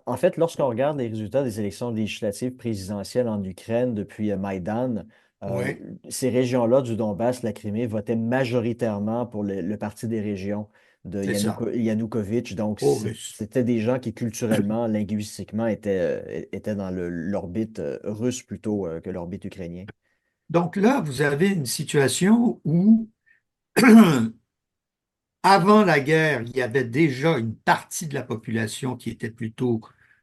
En fait, lorsqu'on regarde les résultats des élections législatives présidentielles en Ukraine depuis Maïdan, euh, ouais, ces régions-là du Donbass, la Crimée, votaient majoritairement pour le Parti des régions de c'est ça. Yanukovych. Donc, Oh, mais c'était des gens qui, culturellement, linguistiquement, étaient dans l'orbite russe plutôt que l'orbite ukrainienne. donc là, vous avez une situation où avant la guerre, il y avait déjà une partie de la population qui était plutôt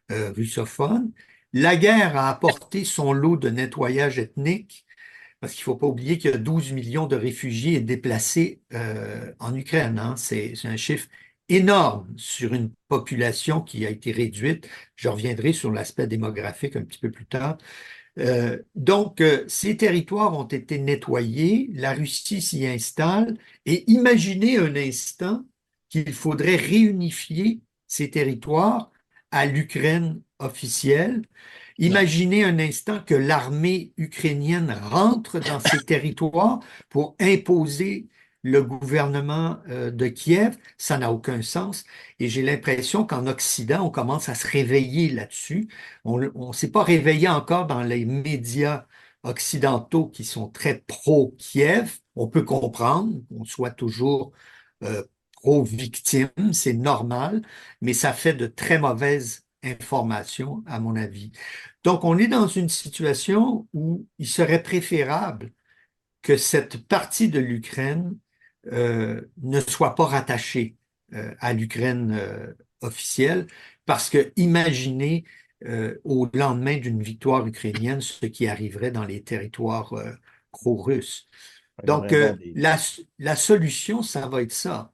russophone. La guerre a apporté son lot de nettoyage ethnique, parce qu'il ne faut pas oublier qu'il y a 12 millions de réfugiés et déplacés en Ukraine, hein. C'est un chiffre énorme sur une population qui a été réduite. Je reviendrai sur l'aspect démographique un petit peu plus tard. Ces territoires ont été nettoyés, la Russie s'y installe, et imaginez un instant qu'il faudrait réunifier ces territoires à l'Ukraine officielle. Non. Imaginez un instant que l'armée ukrainienne rentre dans ces territoires pour imposer le gouvernement de Kiev. Ça n'a aucun sens. Et j'ai l'impression qu'en Occident, on commence à se réveiller là-dessus. On ne s'est pas réveillé encore dans les médias occidentaux qui sont très pro-Kiev. On peut comprendre qu'on soit toujours euh, pro-victime, c'est normal, mais ça fait de très mauvaises informations, à mon avis. Donc, on est dans une situation où il serait préférable que cette partie de l'Ukraine ne soit pas rattachée à l'Ukraine officielle, parce que imaginez au lendemain d'une victoire ukrainienne ce qui arriverait dans les territoires pro-russes. Il devrait Donc, y avoir des. la solution, ça va être ça.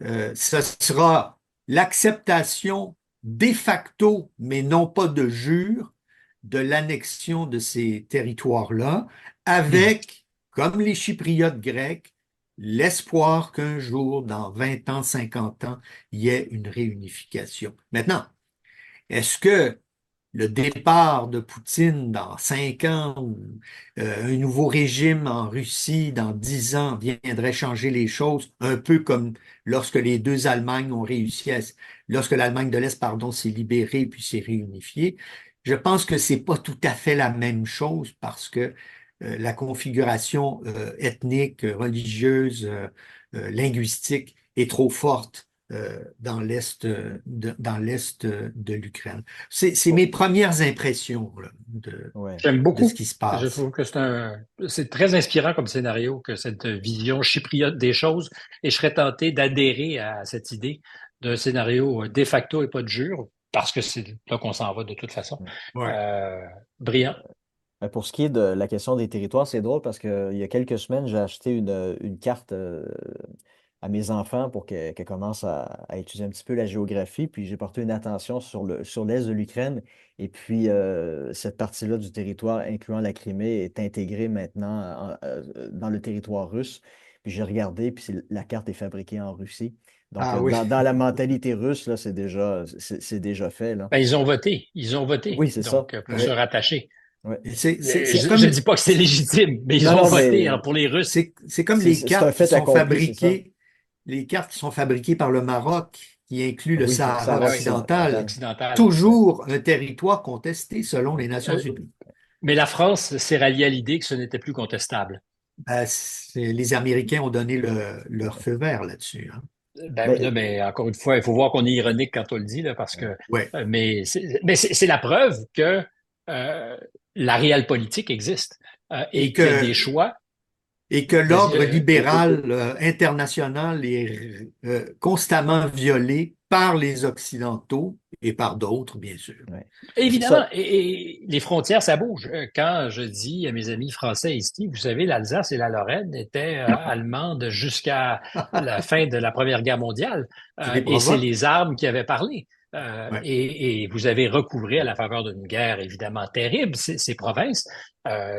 Ce sera l'acceptation de facto, mais non pas de jure, de l'annexion de ces territoires-là, Mhm. avec, comme les Chypriotes grecs, l'espoir qu'un jour, dans 20 ans, 50 ans, il y ait une réunification. Maintenant, est-ce que le départ de Poutine dans 5 ans ou un nouveau régime en Russie dans 10 ans viendrait changer les choses, un peu comme lorsque les deux Allemagnes ont réussi lorsque l'Allemagne de l'Est, pardon, s'est libérée puis s'est réunifiée. Je pense que c'est pas tout à fait la même chose parce que la configuration ethnique, religieuse, linguistique est trop forte dans l'est de l'Ukraine. C'est mes premières impressions là, Ouais. J'aime de ce beaucoup. qui se Je passe. trouve que c'est très inspirant comme scénario, que cette vision chypriote des choses. Et je serais tenté d'adhérer à cette idée d'un scénario de facto et pas de jure, parce que c'est là qu'on s'en va de toute façon. Ouais. Euh, Brillant. Pour ce qui est de la question des territoires, c'est drôle parce qu'il y a quelques semaines, j'ai acheté une carte à mes enfants pour qu'elles commencent à étudier un petit peu la géographie. Puis j'ai porté une attention sur l'est de l'Ukraine. Et puis cette partie-là du territoire, incluant la Crimée, est intégrée maintenant dans le territoire russe. Puis j'ai regardé, puis la carte est fabriquée en Russie. Donc Ah oui. dans la mentalité russe, là, c'est déjà fait, là. Ben, ils ont voté. Ils ont voté. Oui, c'est ça. Donc, pour se Ouais. rattacher. Ouais. Et Je ne dis pas que c'est légitime, mais ils Non, ont non, voté hein, mais pour les Russes. c'est comme les c'est un cartes qui fait sont accompli, c'est ça. fabriquées, les cartes qui sont fabriquées par le Maroc, qui inclut le Oui, Sahara Sahara Ben oui, occidental, occidental. occidental. Ouais. toujours un territoire contesté selon les Nations Euh, Unies. mais la France s'est ralliée à l'idée que ce n'était plus contestable. Les Américains ont donné leur feu vert là-dessus, hein. Ben, Mais là, mais encore une fois, il faut voir qu'on est ironique quand on le dit, là, parce que, Ouais. mais c'est la preuve que euh, la réelle politique existe Et et qu'il y a des que choix. et que Vas-y, l'ordre libéral international est constamment violé par les Occidentaux et par d'autres, bien sûr. ouais. évidemment, Ça, et les frontières, ça bouge. Quand je dis à mes amis français ici, vous savez, l'Alsace et la Lorraine étaient allemandes jusqu'à la fin de la Première Guerre mondiale, Tu les et c'est provoques. les armes qui avaient parlé. Ouais, Et vous avez recouvré à la faveur d'une guerre évidemment terrible ces provinces,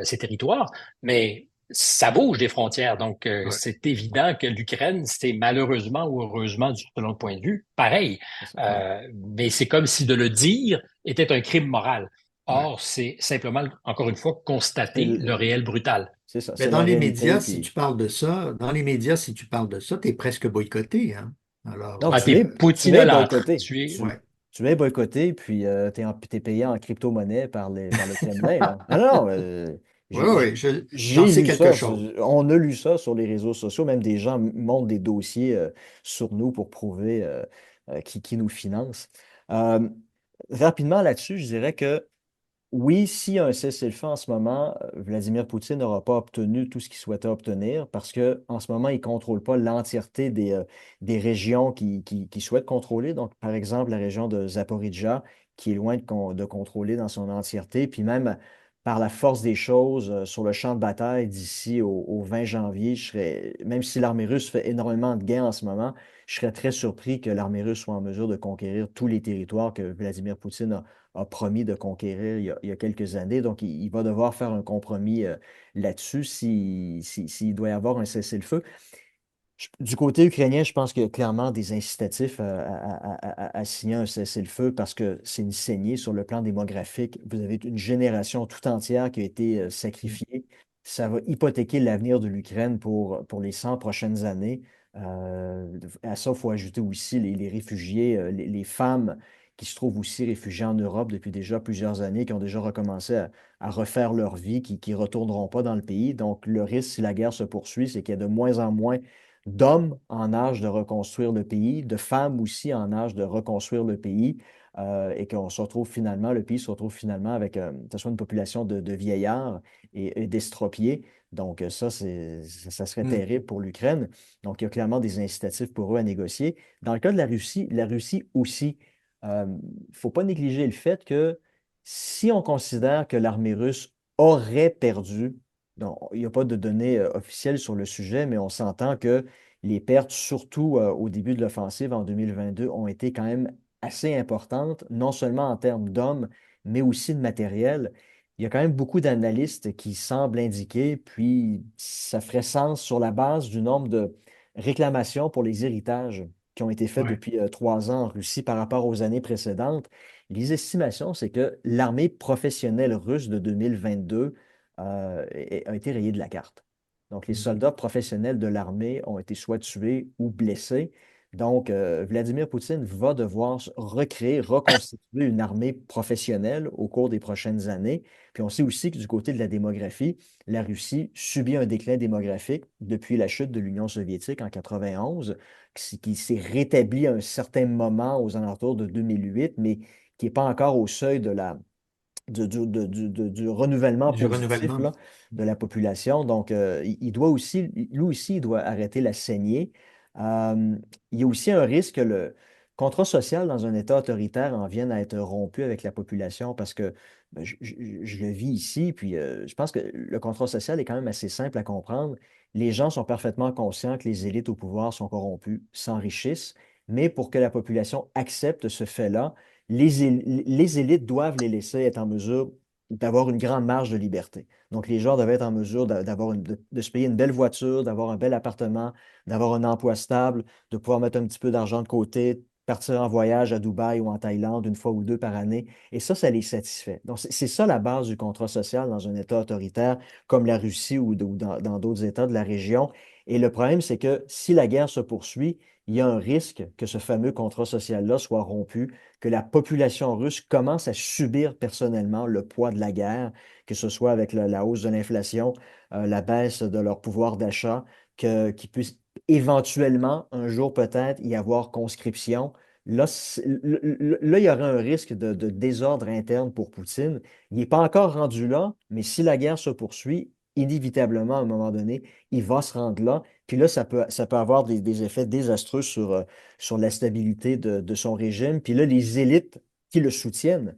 ces territoires, mais ça bouge des frontières. Donc, ouais, c'est évident que l'Ukraine, c'est malheureusement ou heureusement, selon le point de vue, pareil. c'est ça, ouais. Mais c'est comme si de le dire était un crime moral. ouais. Or, c'est simplement, encore une fois, C'est constater le réel brutal. c'est ça, Mais c'est dans la les réalité. médias, si Puis tu parles de ça, dans les médias, si tu parles de ça, tu es presque boycotté, hein. Alors, non, Ah, t'es tu es poutinolâtre. boycotté. Tu es. ouais. Tu es boycotté, puis t'es payé en crypto-monnaie par le Kremlin, là. Non, non, non, Oui, j'ai oui, j'ai- j'en j'ai sais lu quelque ça. chose. On a lu ça sur les réseaux sociaux. Même des gens montent des dossiers sur nous pour prouver qui nous finance. Euh, Rapidement là-dessus, je dirais que oui, s'il y a un cessez-le-feu en ce moment, Vladimir Poutine n'aura pas obtenu tout ce qu'il souhaitait obtenir parce que en ce moment, il ne contrôle pas l'entièreté des régions qu'il souhaite contrôler. Donc, par exemple, la région de Zaporizhzhia, qui est loin de contrôler dans son entièreté, puis même par la force des choses, sur le champ de bataille d'ici au 20 janvier, même si l'armée russe fait énormément de gains en ce moment, je serais très surpris que l'armée russe soit en mesure de conquérir tous les territoires que Vladimir Poutine a promis de conquérir il y a quelques années. Donc, il va devoir faire un compromis là-dessus s'il doit y avoir un cessez-le-feu. Du côté ukrainien, je pense qu'il y a clairement des incitatifs à signer un cessez-le-feu parce que c'est une saignée sur le plan démographique. Vous avez une génération tout entière qui a été Mm. sacrifiée. Ça va hypothéquer l'avenir de l'Ukraine pour les 100 prochaines années. À ça, il faut ajouter aussi les réfugiés, les femmes qui se trouvent aussi réfugiées en Europe depuis déjà plusieurs années, qui ont déjà recommencé à refaire leur vie, qui ne retourneront pas dans le pays. Donc, le risque, si la guerre se poursuit, c'est qu'il y a de moins en moins d'hommes en âge de reconstruire le pays, de femmes aussi en âge de reconstruire le pays, et qu'on se retrouve finalement, le pays se retrouve finalement avec, que ce soit une population de vieillards et d'estropiés. Donc, ça serait Mm. terrible pour l'Ukraine. Donc, il y a clairement des incitatifs pour eux à négocier. Dans le cas de la Russie aussi, il ne faut pas négliger le fait que si on considère que l'armée russe aurait perdu. Donc, il n'y a pas de données officielles sur le sujet, mais on s'entend que les pertes, surtout au début de l'offensive en 2022, ont été quand même assez importantes, non seulement en termes d'hommes, mais aussi de matériel. Il y a quand même beaucoup d'analystes qui semblent indiquer, puis ça ferait sens sur la base du nombre de réclamations pour les héritages qui ont été faits Ouais. depuis 3 ans en Russie par rapport aux années précédentes. Les estimations, c'est que l'armée professionnelle russe de 2022 a été rayé de la carte. Donc, les Mm. soldats professionnels de l'armée ont été soit tués ou blessés. Donc, Vladimir Poutine va devoir recréer, reconstituer une armée professionnelle au cours des prochaines années. Puis on sait aussi que du côté de la démographie, la Russie subit un déclin démographique depuis la chute de l'Union soviétique en 91, qui s'est rétabli à un certain moment aux alentours de 2008, mais qui n'est pas encore au seuil du renouvellement Du positif renouvellement. là, de la population. Donc, il doit aussi, lui aussi, il doit arrêter la saignée. Euh, il y a aussi un risque que le contrat social dans un État autoritaire en vienne à être rompu avec la population parce que je le vis ici, puis je pense que le contrat social est quand même assez simple à comprendre. Les gens sont parfaitement conscients que les élites au pouvoir sont corrompues, s'enrichissent, mais pour que la population accepte ce fait-là, les élites doivent les laisser être en mesure d'avoir une grande marge de liberté. Donc, les gens doivent être en mesure de se payer une belle voiture, d'avoir un bel appartement, d'avoir un emploi stable, de pouvoir mettre un petit peu d'argent de côté, partir en voyage à Dubaï ou en Thaïlande une fois ou deux par année. Et ça les satisfait. Donc, c'est ça la base du contrat social dans un État autoritaire comme la Russie ou dans d'autres États de la région. Et le problème, c'est que si la guerre se poursuit, il y a un risque que ce fameux contrat social-là soit rompu, que la population russe commence à subir personnellement le poids de la guerre, que ce soit avec la hausse de l'inflation, la baisse de leur pouvoir d'achat, qu'il puisse éventuellement, un jour peut-être, y avoir conscription. Là, là, il y aurait un risque de désordre interne pour Poutine. Il n'est pas encore rendu là, mais si la guerre se poursuit, inévitablement, à un moment donné, il va se rendre là. Puis là, ça peut avoir des effets désastreux sur la stabilité de son régime. Puis là, les élites qui le soutiennent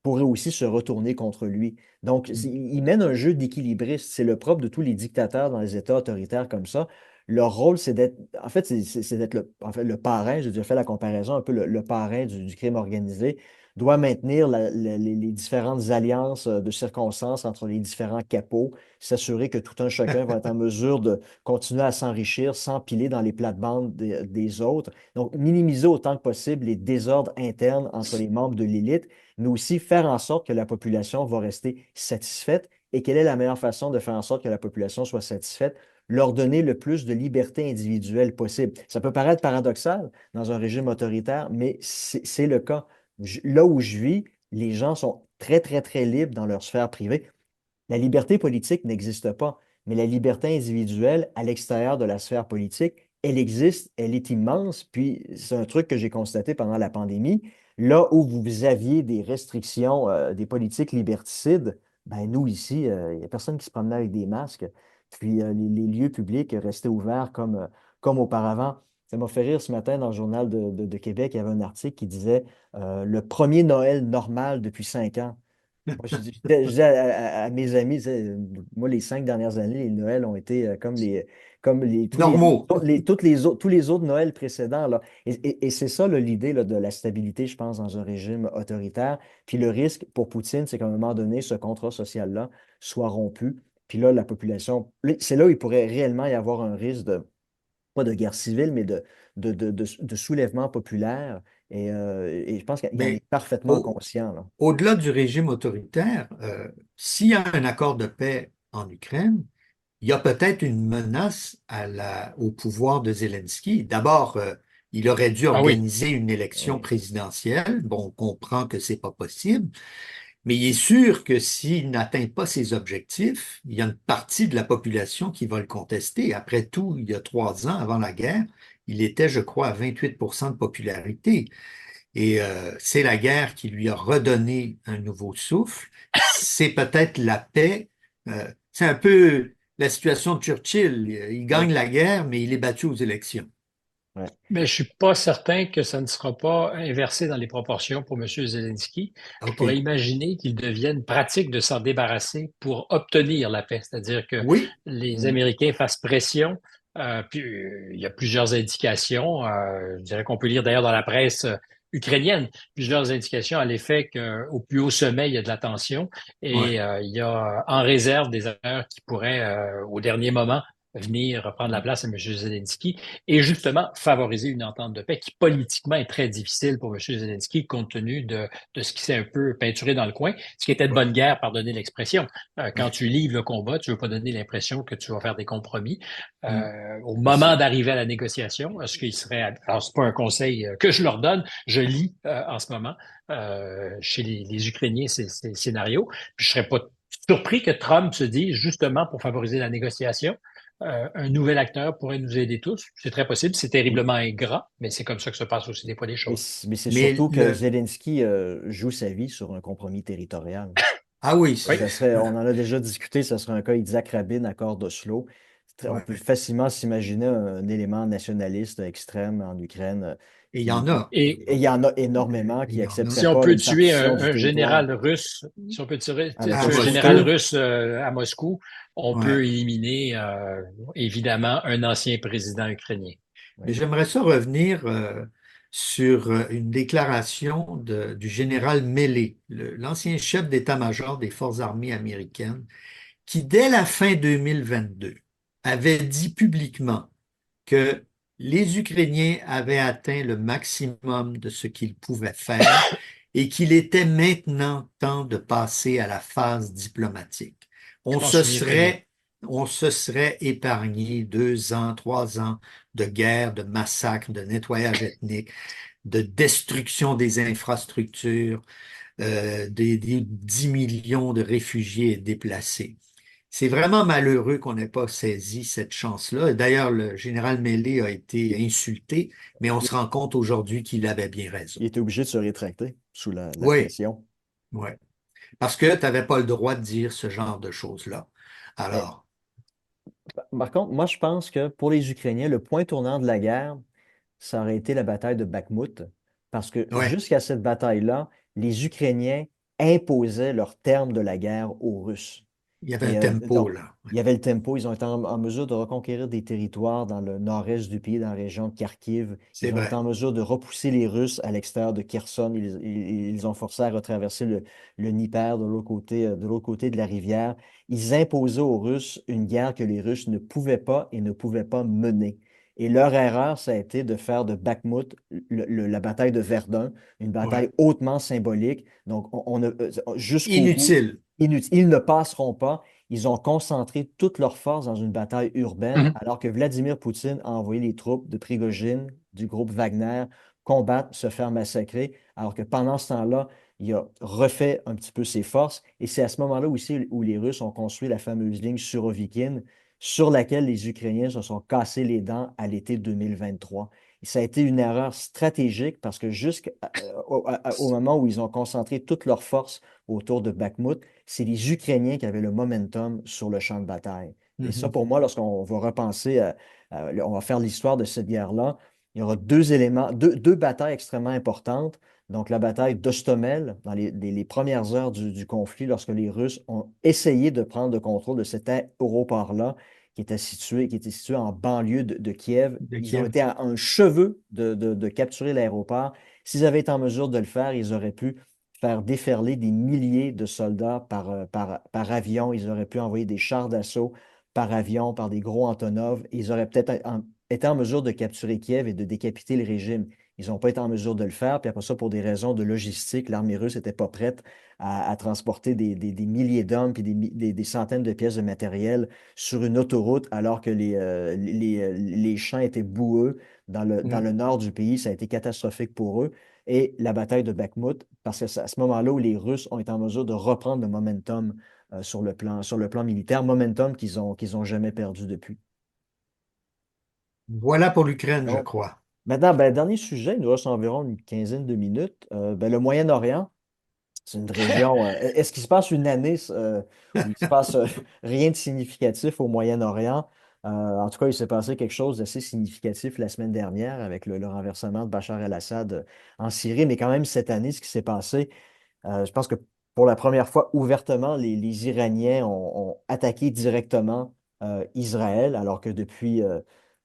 pourraient aussi se retourner contre lui. Donc, il mène un jeu d'équilibriste. C'est le propre de tous les dictateurs dans les États autoritaires comme ça. Leur rôle, c'est d'être, en fait, c'est d'être en fait, le parrain, j'ai déjà fait la comparaison, un peu le parrain du crime organisé, doit maintenir les différentes alliances de circonstances entre les différents capots, s'assurer que tout un chacun va être en mesure de continuer à s'enrichir sans piler dans les plates-bandes des autres. Donc, minimiser autant que possible les désordres internes entre les membres de l'élite, mais aussi faire en sorte que la population va rester satisfaite. Et quelle est la meilleure façon de faire en sorte que la population soit satisfaite? Leur donner le plus de liberté individuelle possible. Ça peut paraître paradoxal dans un régime autoritaire, mais c'est le cas. Là où je vis, les gens sont très, très, très libres dans leur sphère privée. La liberté politique n'existe pas, mais la liberté individuelle à l'extérieur de la sphère politique, elle existe, elle est immense. Puis c'est un truc que j'ai constaté pendant la pandémie. Là où vous aviez des restrictions, des politiques liberticides, ben nous ici, il n'y a personne qui se promenait avec des masques. Puis les lieux publics restaient ouverts comme auparavant. Ça m'a fait rire ce matin dans le journal de Québec, il y avait un article qui disait le premier Noël normal depuis 5 ans. Moi, je disais à mes amis, tu sais, moi, les 5 dernières années, les Noëls ont été Normaux. tous les autres Noëls précédents, là. Et c'est ça, là, l'idée là, de la stabilité, je pense, dans un régime autoritaire. Puis le risque pour Poutine, c'est qu'à un moment donné, ce contrat social-là soit rompu. Puis là, la population, c'est là où il pourrait réellement y avoir un risque pas de guerre civile, mais de soulèvement populaire. Et je pense qu'il en Mais est parfaitement au- conscient, là. au-delà du régime autoritaire, s'il y a un accord de paix en Ukraine, il y a peut-être une menace au pouvoir de Zelensky. D'abord, il aurait dû Ah oui. organiser une élection Oui. présidentielle. Bon, on comprend que c'est pas possible, mais il est sûr que s'il n'atteint pas ses objectifs, il y a une partie de la population qui va le contester. Après tout, il y a 3 ans, avant la guerre, il était, je crois, à 28% de popularité. Et c'est la guerre qui lui a redonné un nouveau souffle. C'est peut-être la paix. C'est un peu la situation de Churchill. Il Oui. gagne la guerre, mais il est battu aux élections. Ouais. Mais je suis pas certain que ça ne sera pas inversé dans les proportions pour M. Zelensky. Je pourrais OK. imaginer qu'il devienne pratique de s'en débarrasser pour obtenir la paix, c'est-à-dire que Oui, les Mm. Américains fassent pression. Puis, il y a plusieurs indications. Je dirais qu'on peut lire d'ailleurs dans la presse ukrainienne plusieurs indications à l'effet qu'au plus haut sommet, il y a de la tension ouais. et il y a en réserve des acteurs qui pourraient, au dernier moment, venir prendre la Ouais. place à M. Zelensky et justement favoriser une entente de paix qui politiquement est très difficile pour M. Zelensky compte tenu de ce qui s'est un peu peinturé dans le coin, ce qui était de Ouais. bonne guerre, pardonnez l'expression. Quand Ouais. tu livres le combat, tu veux pas donner l'impression que tu vas faire des compromis. Mm. Au Et moment d'arriver à la négociation, est-ce qu'il serait... Alors, c'est pas un conseil que je leur donne, je lis en ce moment chez les Ukrainiens ces scénarios. Puis je serais pas surpris que Trump se dise, justement, pour favoriser la négociation, un nouvel acteur pourrait nous aider tous. C'est très possible, c'est Oui. terriblement ingrat, mais c'est comme ça que se passe aussi des fois les choses. Mais c'est Mais surtout que Zelensky joue sa vie sur un compromis territorial. ah oui, Oui. Ça serait, on en a déjà discuté, ça serait un cas Yitzhak Rabin, accord d'Oslo. On peut ouais. facilement s'imaginer un élément nationaliste extrême en Ukraine Et il y en a. Et et il y en a énormément Il qui y en a. n'accepteraient si on pas peut une tuer partition du un territoire général russe, si on peut à tuer un Moscou. général Moscou, russe à Moscou, on ouais. peut éliminer évidemment un ancien président ukrainien. Mais Oui. j'aimerais ça revenir sur une déclaration du général Milley, l'ancien chef d'état-major des forces armées américaines, qui, dès la fin 2022, avait dit publiquement que les Ukrainiens avaient atteint le maximum de ce qu'ils pouvaient faire et qu'il était maintenant temps de passer à la phase diplomatique. Je On m'en se souviens très bien. serait, on se serait épargné 2 ans, 3 ans de guerre, de massacres, de nettoyage ethnique, de destruction des infrastructures, des 10 millions de réfugiés et déplacés. C'est vraiment malheureux qu'on n'ait pas saisi cette chance-là. D'ailleurs, le général Milley a été insulté, mais on Il, se rend compte aujourd'hui qu'il avait bien raison. il était obligé de se rétracter sous la Oui, pression. oui. Parce que tu n'avais pas le droit de dire ce genre de choses-là. Mais, Alors, par contre, moi, je pense que pour les Ukrainiens, le point tournant de la guerre, ça aurait été la bataille de Bakhmut, parce que ouais, jusqu'à cette bataille-là, les Ukrainiens imposaient leur terme de la guerre aux Russes. il y avait un Et tempo donc, là. Ouais, il y avait le tempo, ils ont été en mesure de reconquérir des territoires dans le nord-est du pays, dans la région de Kharkiv. c'est Ils ont été vrai. en mesure de repousser les Russes à l'extérieur de Kherson. Ils ont forcé à retraverser le Dnieper de l'autre côté de la rivière. Ils imposaient aux Russes une guerre que les Russes ne pouvaient pas et ne pouvaient pas mener. Et leur erreur, ça a été de faire de Bakhmut la bataille de Verdun, une Ouais. bataille hautement symbolique. Donc, jusqu'au bout, Inutile. ils ne passeront pas. Ils ont concentré toutes leurs forces dans une bataille urbaine, Mhm. alors que Vladimir Poutine a envoyé les troupes de Prigojine, du groupe Wagner, combattre, se faire massacrer, alors que pendant ce temps-là, il a refait un petit peu ses forces. Et c'est à ce moment-là aussi où les Russes ont construit la fameuse ligne Surovikin, sur laquelle les Ukrainiens se sont cassés les dents à l'été 2023. Et ça a été une erreur stratégique parce que jusqu'au moment où ils ont concentré toutes leurs forces autour de Bakhmut, c'est les Ukrainiens qui avaient le momentum sur le champ de bataille. Et ça, Mhm. pour moi, lorsqu'on va repenser, on va faire l'histoire de cette guerre-là, il y aura deux éléments, deux batailles extrêmement importantes. Donc, la bataille d'Ostomel, dans les premières heures du conflit, lorsque les Russes ont essayé de prendre le contrôle de cet aéroport-là, qui était situé en banlieue de Kiev. De Ils ont Kiev. été à un cheveu de capturer l'aéroport. S'ils avaient été en mesure de le faire, ils auraient pu faire déferler des milliers de soldats par avion. Ils auraient pu envoyer des chars d'assaut par avion, par des gros Antonov. Ils auraient peut-être étaient en mesure de capturer Kiev et de décapiter le régime. Ils n'ont pas été en mesure de le faire, puis après ça, pour des raisons de logistique, l'armée russe n'était pas prête à transporter des milliers d'hommes puis des centaines de pièces de matériel sur une autoroute alors que les champs étaient boueux dans le Mm. nord du pays. Ça a été catastrophique pour eux. Et la bataille de Bakhmut, parce que c'est à ce moment-là où les Russes ont été en mesure de reprendre le momentum sur le plan militaire, momentum qu'ils ont jamais perdu depuis. Voilà pour l'Ukraine, je Donc, crois. maintenant, ben, dernier sujet, il nous reste environ une quinzaine de minutes. Ben, le Moyen-Orient, c'est une région. Est-ce qu'il se passe une année où il se passe rien de significatif au Moyen-Orient? En tout cas, il s'est passé quelque chose d'assez significatif la semaine dernière avec le renversement de Bachar el-Assad en Syrie, mais quand même cette année, ce qui s'est passé, je pense que pour la première fois ouvertement, les Iraniens ont attaqué directement Israël, alors que depuis,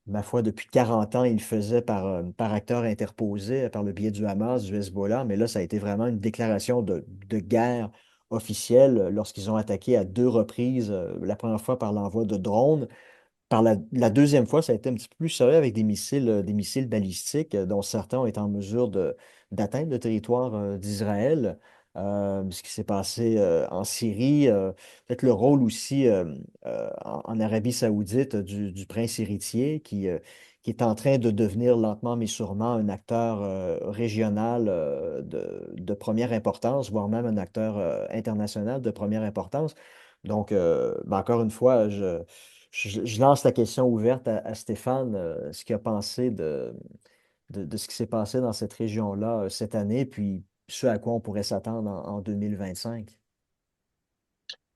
ma foi, depuis 40 ans, ils le faisaient par acteurs interposés, par le biais du Hamas, du Hezbollah. Mais là, ça a été vraiment une déclaration de guerre officielle lorsqu'ils ont attaqué à deux reprises, la première fois par l'envoi de drones. Par la deuxième fois, ça a été un petit peu plus sérieux avec des missiles balistiques, dont certains ont été en mesure d'atteindre le territoire d'Israël. Ce qui s'est passé en Syrie, peut-être le rôle aussi en Arabie Saoudite du prince héritier qui est en train de devenir lentement mais sûrement un acteur régional de première importance, voire même un acteur international de première importance. Donc, ben, encore une fois, je lance la question ouverte à Stéphane, ce qu'il a pensé de ce qui s'est passé dans cette région-là cette année, puis ce à quoi on pourrait s'attendre en 2025.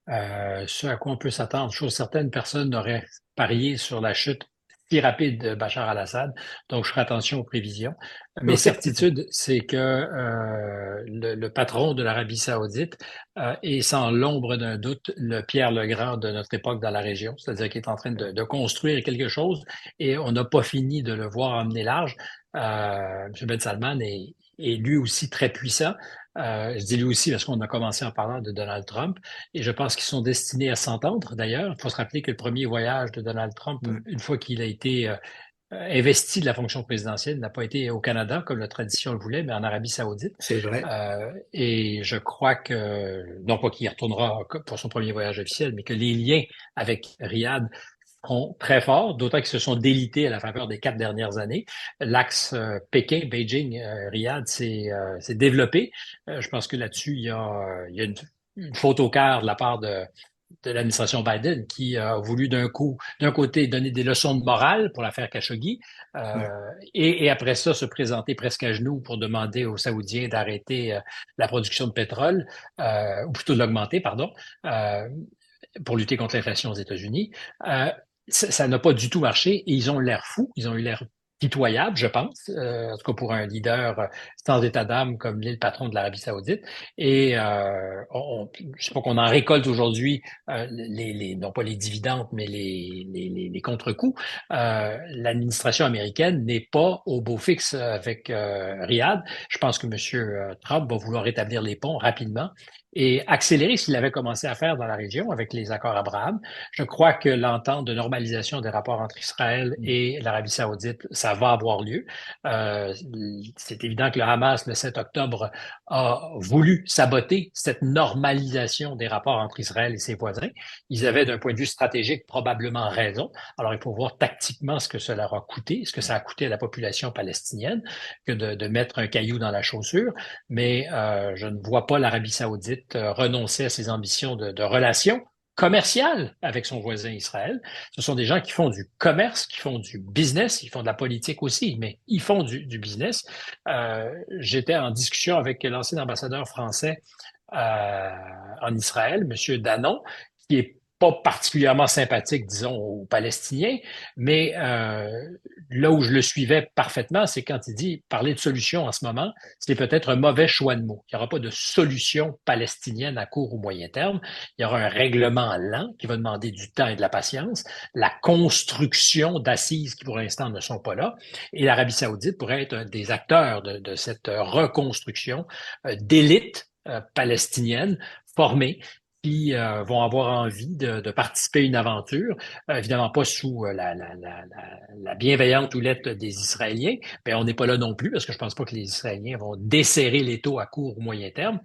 Ce à quoi on peut s'attendre. Chose certaine, personne n'aurait parié sur la chute si rapide de Bachar al-Assad, donc je ferai attention aux prévisions. Mes certitudes, c'est que le patron de l'Arabie saoudite est sans l'ombre d'un doute le Pierre le Grand de notre époque dans la région, c'est-à-dire qu'il est en train de construire quelque chose et on n'a pas fini de le voir emmener large. M. Ben Salman est lui aussi très puissant. Je dis lui aussi parce qu'on a commencé en parlant de Donald Trump. Et je pense qu'ils sont destinés à s'entendre. D'ailleurs, il faut se rappeler que le premier voyage de Donald Trump, Mm. une fois qu'il a été investi de la fonction présidentielle, n'a pas été au Canada, comme la tradition le voulait, mais en Arabie Saoudite. C'est vrai. Et je crois que, non pas qu'il y retournera pour son premier voyage officiel, mais que les liens avec Riyad seront très forts, d'autant qu'ils se sont délités à la faveur des 4 dernières années. L'axe Pékin, Beijing, Riyad s'est développé. Je pense que là-dessus, il y a une faute au quart de la part de l'administration Biden qui a voulu d'un côté, donner des leçons de morale pour l'affaire Khashoggi Ouais. et après ça, se présenter presque à genoux pour demander aux Saoudiens d'arrêter la production de pétrole, ou plutôt de l'augmenter, pardon, euh, pour lutter contre l'inflation aux États-Unis. Euh, ça n'a pas du tout marché et ils ont l'air fous, ils ont eu l'air pitoyables, je pense, en tout cas pour un leader sans état d'âme comme l'est le patron de l'Arabie saoudite. Et je sais pas qu'on en récolte aujourd'hui, non pas les dividendes, mais les contre-coups. L'administration américaine n'est pas au beau fixe avec Riyad. Je pense que M. Trump va vouloir rétablir les ponts rapidement et accélérer ce qu'il avait commencé à faire dans la région avec les accords Abraham. Je crois que l'entente de normalisation des rapports entre Israël et l'Arabie saoudite, ça va avoir lieu. Euh, c'est évident que le Hamas, le 7 octobre, a voulu saboter cette normalisation des rapports entre Israël et ses voisins. Ils avaient, d'un point de vue stratégique, probablement raison. Alors, il faut voir tactiquement ce que cela leur a coûté, ce que ça a coûté à la population palestinienne, que de mettre un caillou dans la chaussure. Mais je ne vois pas l'Arabie saoudite renoncer à ses ambitions de relations commerciales avec son voisin Israël. Ce sont des gens qui font du commerce, qui font du business, ils font de la politique aussi, mais ils font du business. J'étais en discussion avec l'ancien ambassadeur français euh, en Israël, M. Danon, qui est pas particulièrement sympathique, disons, aux Palestiniens, mais là où je le suivais parfaitement, c'est quand il dit parler de solution en ce moment, c'est peut-être un mauvais choix de mots. Il n'y aura pas de solution palestinienne à court ou moyen terme. Il y aura un règlement lent qui va demander du temps et de la patience, la construction d'assises qui pour l'instant ne sont pas là, et l'Arabie saoudite pourrait être un des acteurs de cette reconstruction d'élite palestinienne formée qui vont avoir envie de participer à une aventure, évidemment pas sous la bienveillante houlette des Israéliens, mais on n'est pas là non plus parce que je pense pas que les Israéliens vont desserrer l'étau à court ou moyen terme.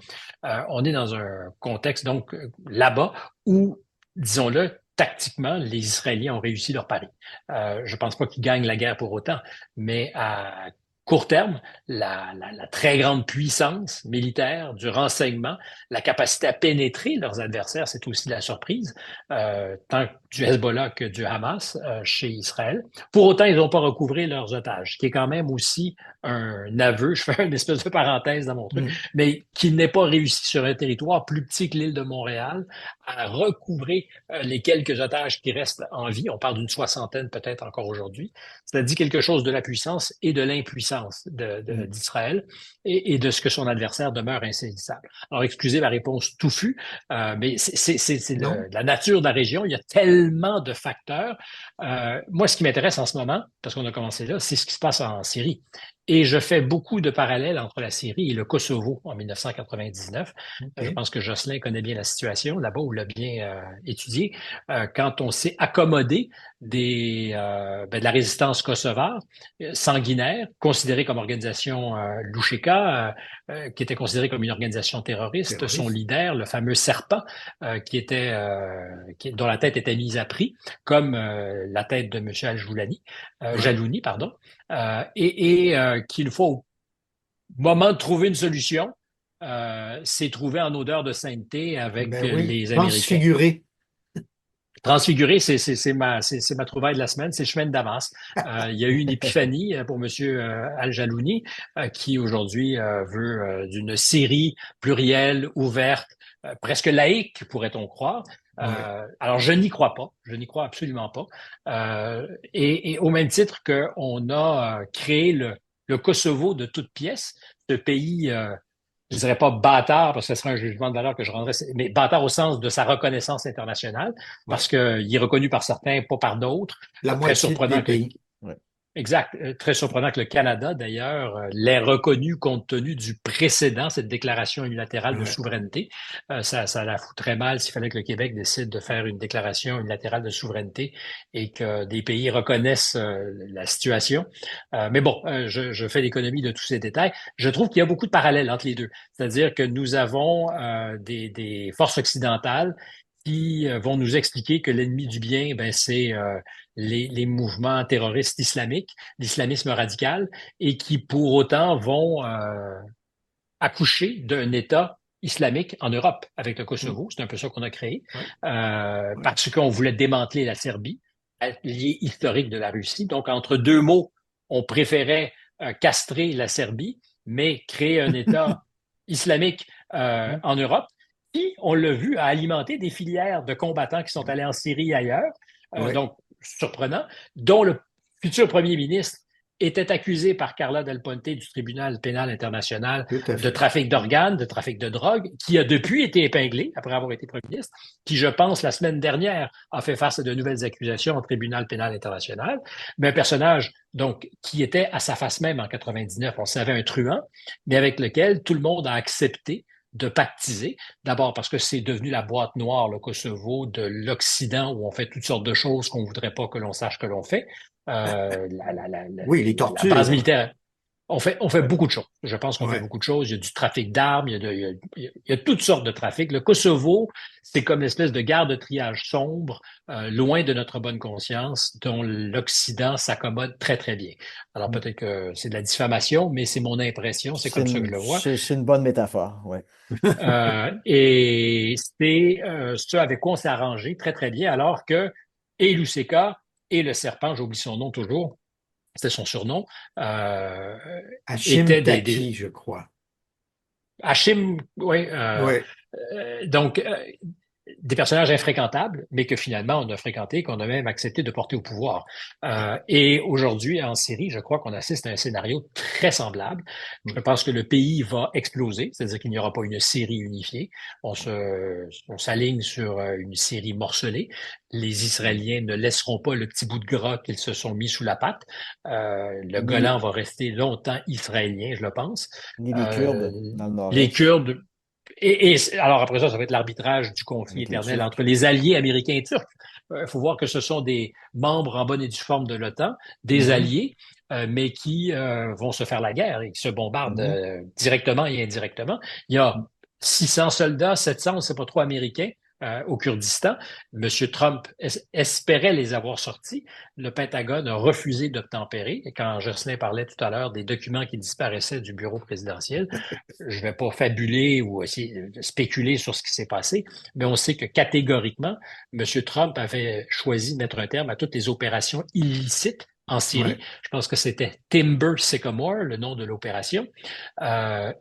On est dans un contexte donc là-bas où, disons-le, tactiquement, les Israéliens ont réussi leur pari. Je pense pas qu'ils gagnent la guerre pour autant, mais à court terme, la très grande puissance militaire du renseignement, la capacité à pénétrer leurs adversaires, c'est aussi la surprise, tant du Hezbollah que du Hamas chez Israël. Pour autant, ils n'ont pas recouvré leurs otages, qui est quand même aussi un aveu, je fais une espèce de parenthèse dans mon truc, Mm. mais qui n'est pas réussi sur un territoire plus petit que l'île de Montréal à recouvrer les quelques otages qui restent en vie. On parle d'une soixantaine peut-être encore aujourd'hui. Ça dit quelque chose de la puissance et de l'impuissance Mm. d'Israël et de ce que son adversaire demeure insaisissable. Alors, excusez ma réponse touffue, mais c'est Non? la nature de la région. Il y a tellement de facteurs. Moi, ce qui m'intéresse en ce moment, parce qu'on a commencé là, c'est ce qui se passe en Syrie. Et je fais beaucoup de parallèles entre la Syrie et le Kosovo en 1999. Je OK. pense que Jocelyn connaît bien la situation là-bas ou l'a bien étudié. Quand on s'est accommodé de la résistance kosovare, sanguinaire, considérée comme organisation Loucheka, qui était considérée comme une organisation terroriste. Son Terroriste. leader, le fameux Serpent, dont la tête était mise à prix, comme la tête de M. Ouais. Jalouni, pardon, qu'il faut, au moment de trouver une solution, s'est trouvé en odeur de sainteté avec Ben oui. les Américains. Transfiguré. Transfiguré, c'est ma trouvaille de la semaine, c'est le chemin de Damas. Il y a eu une épiphanie pour Monsieur Al-Jalouni, qui aujourd'hui veut d'une série plurielle, ouverte, presque laïque, pourrait-on croire. Ouais. Alors, je n'y crois pas, je n'y crois absolument pas. Et au même titre qu'on a créé le Kosovo de toutes pièces, ce pays je dirais pas bâtard, parce que ce serait un jugement de valeur que je rendrais, mais bâtard au sens de sa reconnaissance internationale, Ouais. parce qu'il est reconnu par certains, pas par d'autres. La Très moitié des surprenant que pays. Ouais. Exact. Très surprenant que le Canada, d'ailleurs, l'ait reconnu compte tenu du précédent, cette déclaration unilatérale de Ouais. souveraineté. Ça la fout très mal s'il fallait que le Québec décide de faire une déclaration unilatérale de souveraineté et que des pays reconnaissent la situation. Mais bon, je fais l'économie de tous ces détails. Je trouve qu'il y a beaucoup de parallèles entre les deux. C'est-à-dire que nous avons des forces occidentales qui vont nous expliquer que l'ennemi du bien, ben, c'est les mouvements terroristes islamiques, l'islamisme radical, et qui pour autant vont accoucher d'un État islamique en Europe avec le Mm. Kosovo. C'est un peu ça qu'on a créé, Ouais. Ouais. parce qu'on voulait démanteler la Serbie, allié historique de la Russie. Donc, entre deux mots, on préférait castrer la Serbie, mais créer un État islamique Ouais. en Europe, qui, on l'a vu, a alimenté des filières de combattants qui sont allés en Syrie et ailleurs. Ouais. Donc, surprenant, dont le futur premier ministre était accusé par Carla Del Ponte du tribunal pénal international Tout à de fait. trafic d'organes, de trafic de drogue, qui a depuis été épinglé après avoir été premier ministre, qui, je pense, la semaine dernière, a fait face à de nouvelles accusations au tribunal pénal international. Mais un personnage, donc, qui était à sa face même en 99, on savait un truand, mais avec lequel tout le monde a accepté de pactiser. D'abord parce que c'est devenu la boîte noire, le Kosovo, de l'Occident, où on fait toutes sortes de choses qu'on voudrait pas que l'on sache que l'on fait. Oui, les La base tortures. militaire. On fait beaucoup de choses. Je pense qu'on fait Ouais. beaucoup de choses. Il y a du trafic d'armes, il y a toutes sortes de trafics. Le Kosovo, c'est comme l'espèce de gare de triage sombre, loin de notre bonne conscience, dont l'Occident s'accommode très, très bien. Alors Mm. peut-être que c'est de la diffamation, mais c'est mon impression, c'est C'est comme ça que je une, le vois. c'est une bonne métaphore, ouais. Et c'est ce avec quoi on s'est arrangé très, très bien, alors que et Luseka et le serpent, j'oublie son nom toujours, c'était son surnom, euh, Hachim étaient Taki, je crois. Hachim, oui, Ouais. donc des personnages infréquentables, mais que finalement on a fréquenté, qu'on a même accepté de porter au pouvoir. Et aujourd'hui, en Syrie, je crois qu'on assiste à un scénario très semblable. Je pense que le pays va exploser, c'est-à-dire qu'il n'y aura pas une Syrie unifiée. On s'aligne sur une Syrie morcelée. Les Israéliens ne laisseront pas le petit bout de gras qu'ils se sont mis sous la patte. Le Ni les, Golan va rester longtemps israélien, je le pense. ni les Euh, Kurdes dans le les nord-est. Kurdes Alors après ça, ça va être l'arbitrage du conflit avec les éternel Turcs. entre les alliés américains et turcs. Il faut voir que ce sont des membres en bonne et due forme de l'OTAN, des Mhm, alliés, mais qui vont se faire la guerre et qui se bombardent mhm. directement et indirectement. Il y a 600 soldats, 700, on ne sait pas trop, américains au Kurdistan. Monsieur Trump espérait les avoir sortis. Le Pentagone a refusé d'obtempérer. Et quand Jocelyn parlait tout à l'heure des documents qui disparaissaient du bureau présidentiel, je ne vais pas fabuler ou essayer de spéculer sur ce qui s'est passé, mais on sait que catégoriquement, M. Trump avait choisi de mettre un terme à toutes les opérations illicites en Syrie. Ouais. Je pense que c'était Timber Sycamore, le nom de l'opération.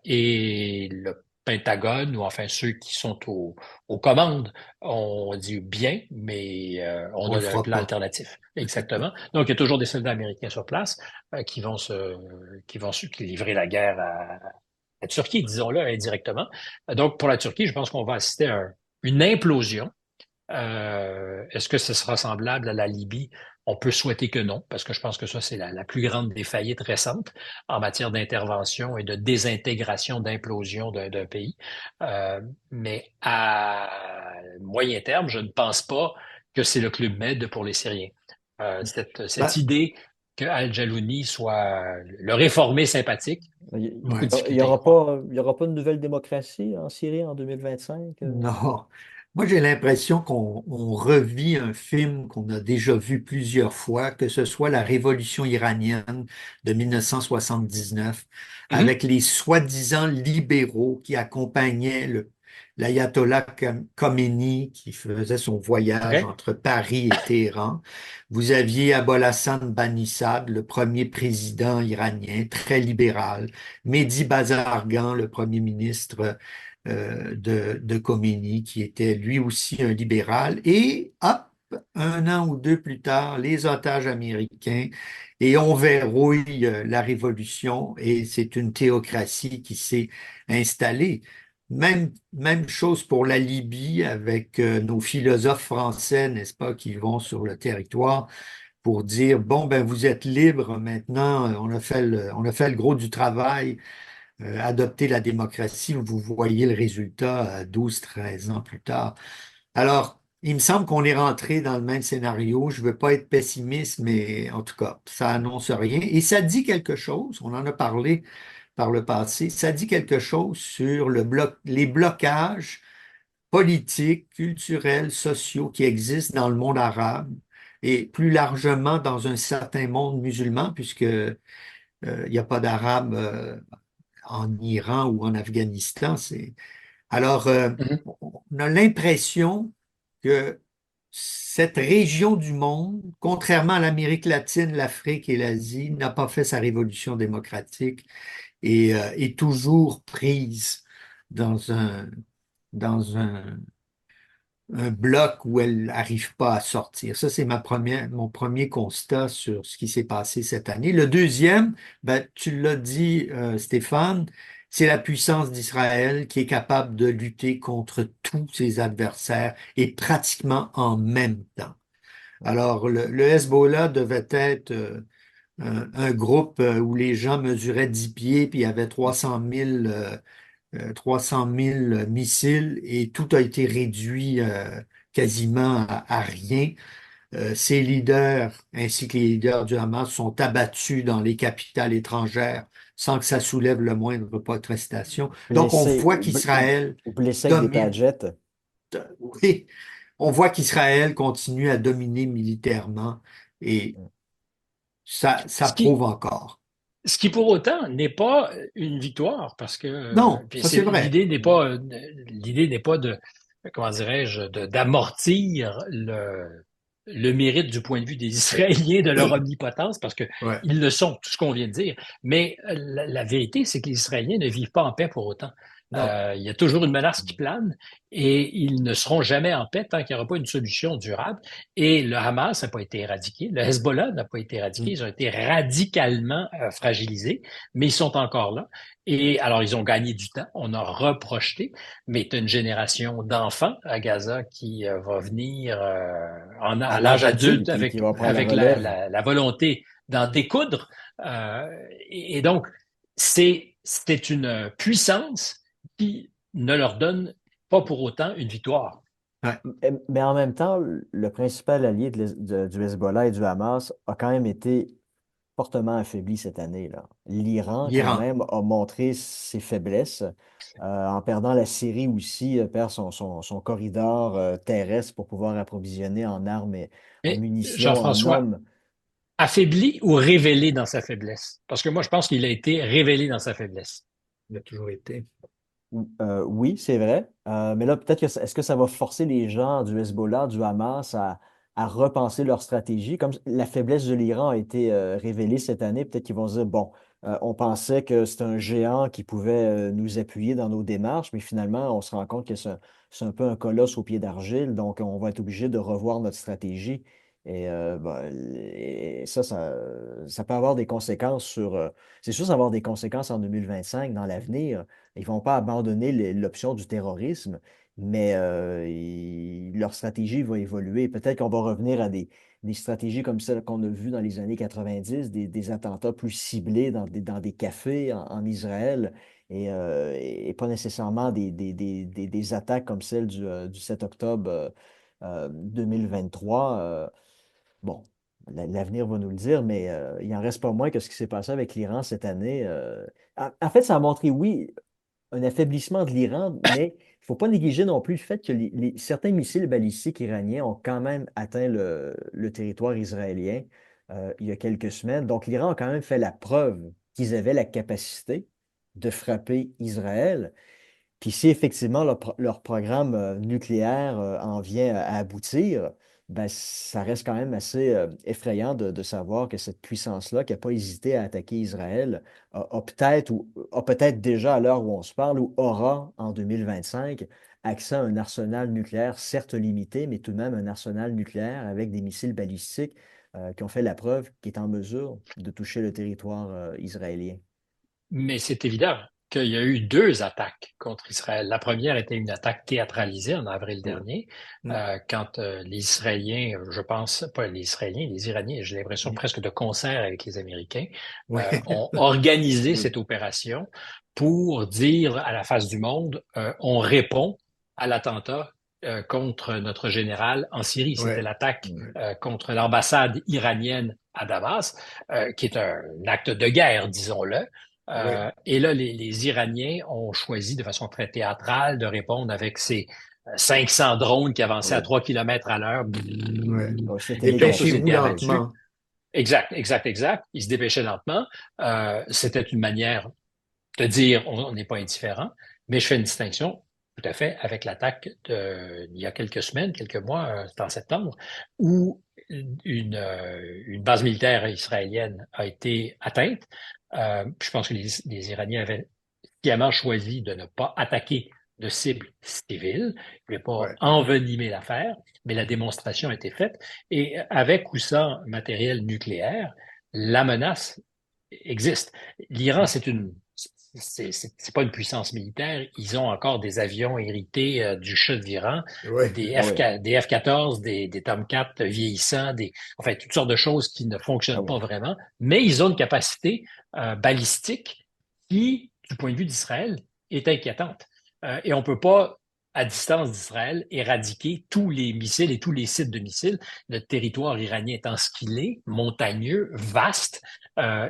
Et le Pentagone, ou enfin ceux qui sont aux commandes, ont dit bien, mais on On le a un fera plan pas. alternatif. Exactement. Donc, il y a toujours des soldats américains sur place qui livrer la guerre à la Turquie, disons-le indirectement. Donc, pour la Turquie, je pense qu'on va assister à une implosion. Est-ce que ce sera semblable à la Libye? On peut souhaiter que non, parce que je pense que ça, c'est la plus grande des faillites récentes en matière d'intervention et de désintégration, d'implosion d'un pays. Euh, mais à moyen terme, je ne pense pas que c'est le Club Med pour les Syriens. Cette Ben, idée que Al-Jalouni soit le réformé sympathique, beaucoup ouais. Il y difficulté à y aura croire. pas, il y aura pas de nouvelle démocratie en Syrie en 2025? Non. Moi, j'ai l'impression qu'on revit un film qu'on a déjà vu plusieurs fois, que ce soit la révolution iranienne de 1979, Mhm. avec les soi-disant libéraux qui accompagnaient l'ayatollah Khomeini qui faisait son voyage Vrai? entre Paris et Téhéran. Vous aviez Abolhassan Hassan Banissad, le premier président iranien, très libéral. Mehdi Bazargan, le premier ministre de Khomeini, qui était lui aussi un libéral. Et hop, un an ou deux plus tard, les otages américains, et on verrouille la révolution, et c'est une théocratie qui s'est installée. Même chose pour la Libye avec nos philosophes français, n'est-ce pas, qui vont sur le territoire pour dire, bon, ben, vous êtes libre maintenant, on a fait le gros du travail, adopter la démocratie, vous voyez le résultat 12, 13 ans plus tard. Alors, il me semble qu'on est rentré dans le même scénario. Je ne veux pas être pessimiste, mais en tout cas, ça annonce rien. Et ça dit quelque chose, on en a parlé par le passé, ça dit quelque chose sur les blocages politiques, culturels, sociaux qui existent dans le monde arabe et plus largement dans un certain monde musulman, puisque il n'y a pas d'Arabes en Iran ou en Afghanistan. Alors, Mhm. on a l'impression que cette région du monde, contrairement à l'Amérique latine, l'Afrique et l'Asie, n'a pas fait sa révolution démocratique et est toujours prise dans dans un bloc où elle n'arrive pas à sortir. Ça, c'est mon premier constat sur ce qui s'est passé cette année. Le deuxième, ben, tu l'as dit, Stéphane, c'est la puissance d'Israël qui est capable de lutter contre tous ses adversaires et pratiquement en même temps. Alors, le Hezbollah devait être un groupe où les gens mesuraient 10 pieds, puis il y avait 300 000 missiles et tout a été réduit quasiment à rien. Ces leaders ainsi que les leaders du Hamas sont abattus dans les capitales étrangères sans que ça soulève le moindre protestation. Donc on Blessé, voit qu'Israël blessé avec des domine. Pagettes. Oui, on voit qu'Israël continue à dominer militairement et ça Ce qui, prouve encore. Ce qui pour autant n'est pas une victoire, parce que Non, puis ça c'est vrai. l'idée n'est pas de comment dirais-je d'amortir le mérite du point de vue des Israéliens de leur omnipotence, parce que Ouais. ils le sont, tout ce qu'on vient de dire. Mais la vérité, c'est que les Israéliens ne vivent pas en paix pour autant. Non. Il y a toujours une menace qui plane et ils ne seront jamais en paix tant qu'il n'y aura pas une solution durable. Et le Hamas n'a pas été éradiqué, le Hezbollah n'a pas été éradiqué, Mm. ils ont été radicalement fragilisés, mais ils sont encore là. Et alors, ils ont gagné du temps, on a reprojeté, mais tu as une génération d'enfants à Gaza qui va venir À à l'âge l'âge adulte adulte. Qui va prendre la avec relève. la volonté d'en découdre. Et donc, c'est une puissance qui ne leur donne pas pour autant une victoire. Ouais. Mais en même temps, le principal allié du Hezbollah et du Hamas a quand même été fortement affaibli cette année, là. L'Iran, quand L'Iran. même, a montré ses faiblesses. En perdant la Syrie aussi, perd son corridor terrestre pour pouvoir approvisionner en armes et en Mais munitions, en Jean-François, hommes. affaibli ou révélé dans sa faiblesse? Parce que moi, je pense qu'il a été révélé dans sa faiblesse. Il a toujours été. Oui, c'est vrai. Mais là, peut-être que est-ce que ça va forcer les gens du Hezbollah, du Hamas à repenser leur stratégie? Comme la faiblesse de l'Iran a été révélée cette année, peut-être qu'ils vont se dire, bon, on pensait que c'était un géant qui pouvait nous appuyer dans nos démarches, mais finalement, on se rend compte que c'est un peu un colosse au pied d'argile, donc on va être obligé de revoir notre stratégie. Et, ça peut avoir des conséquences c'est sûr, ça va avoir des conséquences en 2025 dans l'avenir. Ils ne vont pas abandonner l'option du terrorisme, mais leur stratégie va évoluer. Peut-être qu'on va revenir à des stratégies comme celles qu'on a vues dans les années 90, des attentats plus ciblés dans des cafés en Israël et pas nécessairement des attaques comme celle du 7 octobre 2023. Bon, l'avenir va nous le dire, mais il n'en reste pas moins que ce qui s'est passé avec l'Iran cette année. En fait, ça a montré, oui, un affaiblissement de l'Iran, mais il ne faut pas négliger non plus le fait que certains missiles balistiques iraniens ont quand même atteint le territoire israélien il y a quelques semaines. Donc l'Iran a quand même fait la preuve qu'ils avaient la capacité de frapper Israël. Puis si effectivement leur programme nucléaire en vient à aboutir, ben, ça reste quand même assez effrayant de savoir que cette puissance-là, qui n'a pas hésité à attaquer Israël, a peut-être déjà à l'heure où on se parle, ou aura en 2025 accès à un arsenal nucléaire, certes limité, mais tout de même un arsenal nucléaire avec des missiles balistiques qui ont fait la preuve qu'il est en mesure de toucher le territoire israélien. Mais c'est évident qu'il y a eu deux attaques contre Israël. La première était une attaque théâtralisée en avril Oui. dernier, Mm. quand les Israéliens, je pense, pas les Israéliens, les Iraniens, j'ai l'impression presque de concert avec les Américains, Ouais. ont organisé Oui. cette opération pour dire à la face du monde, on répond à l'attentat contre notre général en Syrie. C'était Ouais. l'attaque Mm. contre l'ambassade iranienne à Damas, qui est un acte de guerre, disons-le. Ouais. Et là, les Iraniens ont choisi de façon très théâtrale de répondre avec ces 500 drones qui avançaient à Oui. 3 km à l'heure. Ouais. Oui, c'était Et qui ont tous Dépêchez-vous été abattus. lentement. Exact, exact, exact. Ils se dépêchaient lentement. C'était une manière de dire on n'est pas indifférent, mais je fais une distinction tout à fait avec l'attaque il y a quelques semaines, quelques mois, c'était en septembre, où une base militaire israélienne a été atteinte. Je pense que les Iraniens avaient sciemment choisi de ne pas attaquer de cibles civiles. Ils ne voulaient pas Ouais. envenimer l'affaire, mais la démonstration a été faite. Et avec ou sans matériel nucléaire, la menace existe. L'Iran, c'est pas une puissance militaire. Ils ont encore des avions hérités du Shah d'Iran, Ouais. Ah oui. Des F-14, des Tomcat vieillissants, enfin, toutes sortes de choses qui ne Ah fonctionnent oui. pas vraiment. Mais ils ont une capacité balistique qui, du point de vue d'Israël, est inquiétante. Et on peut pas, à distance d'Israël, éradiquer tous les missiles et tous les sites de missiles. Le territoire iranien étant ce qu'il est, montagneux, vaste,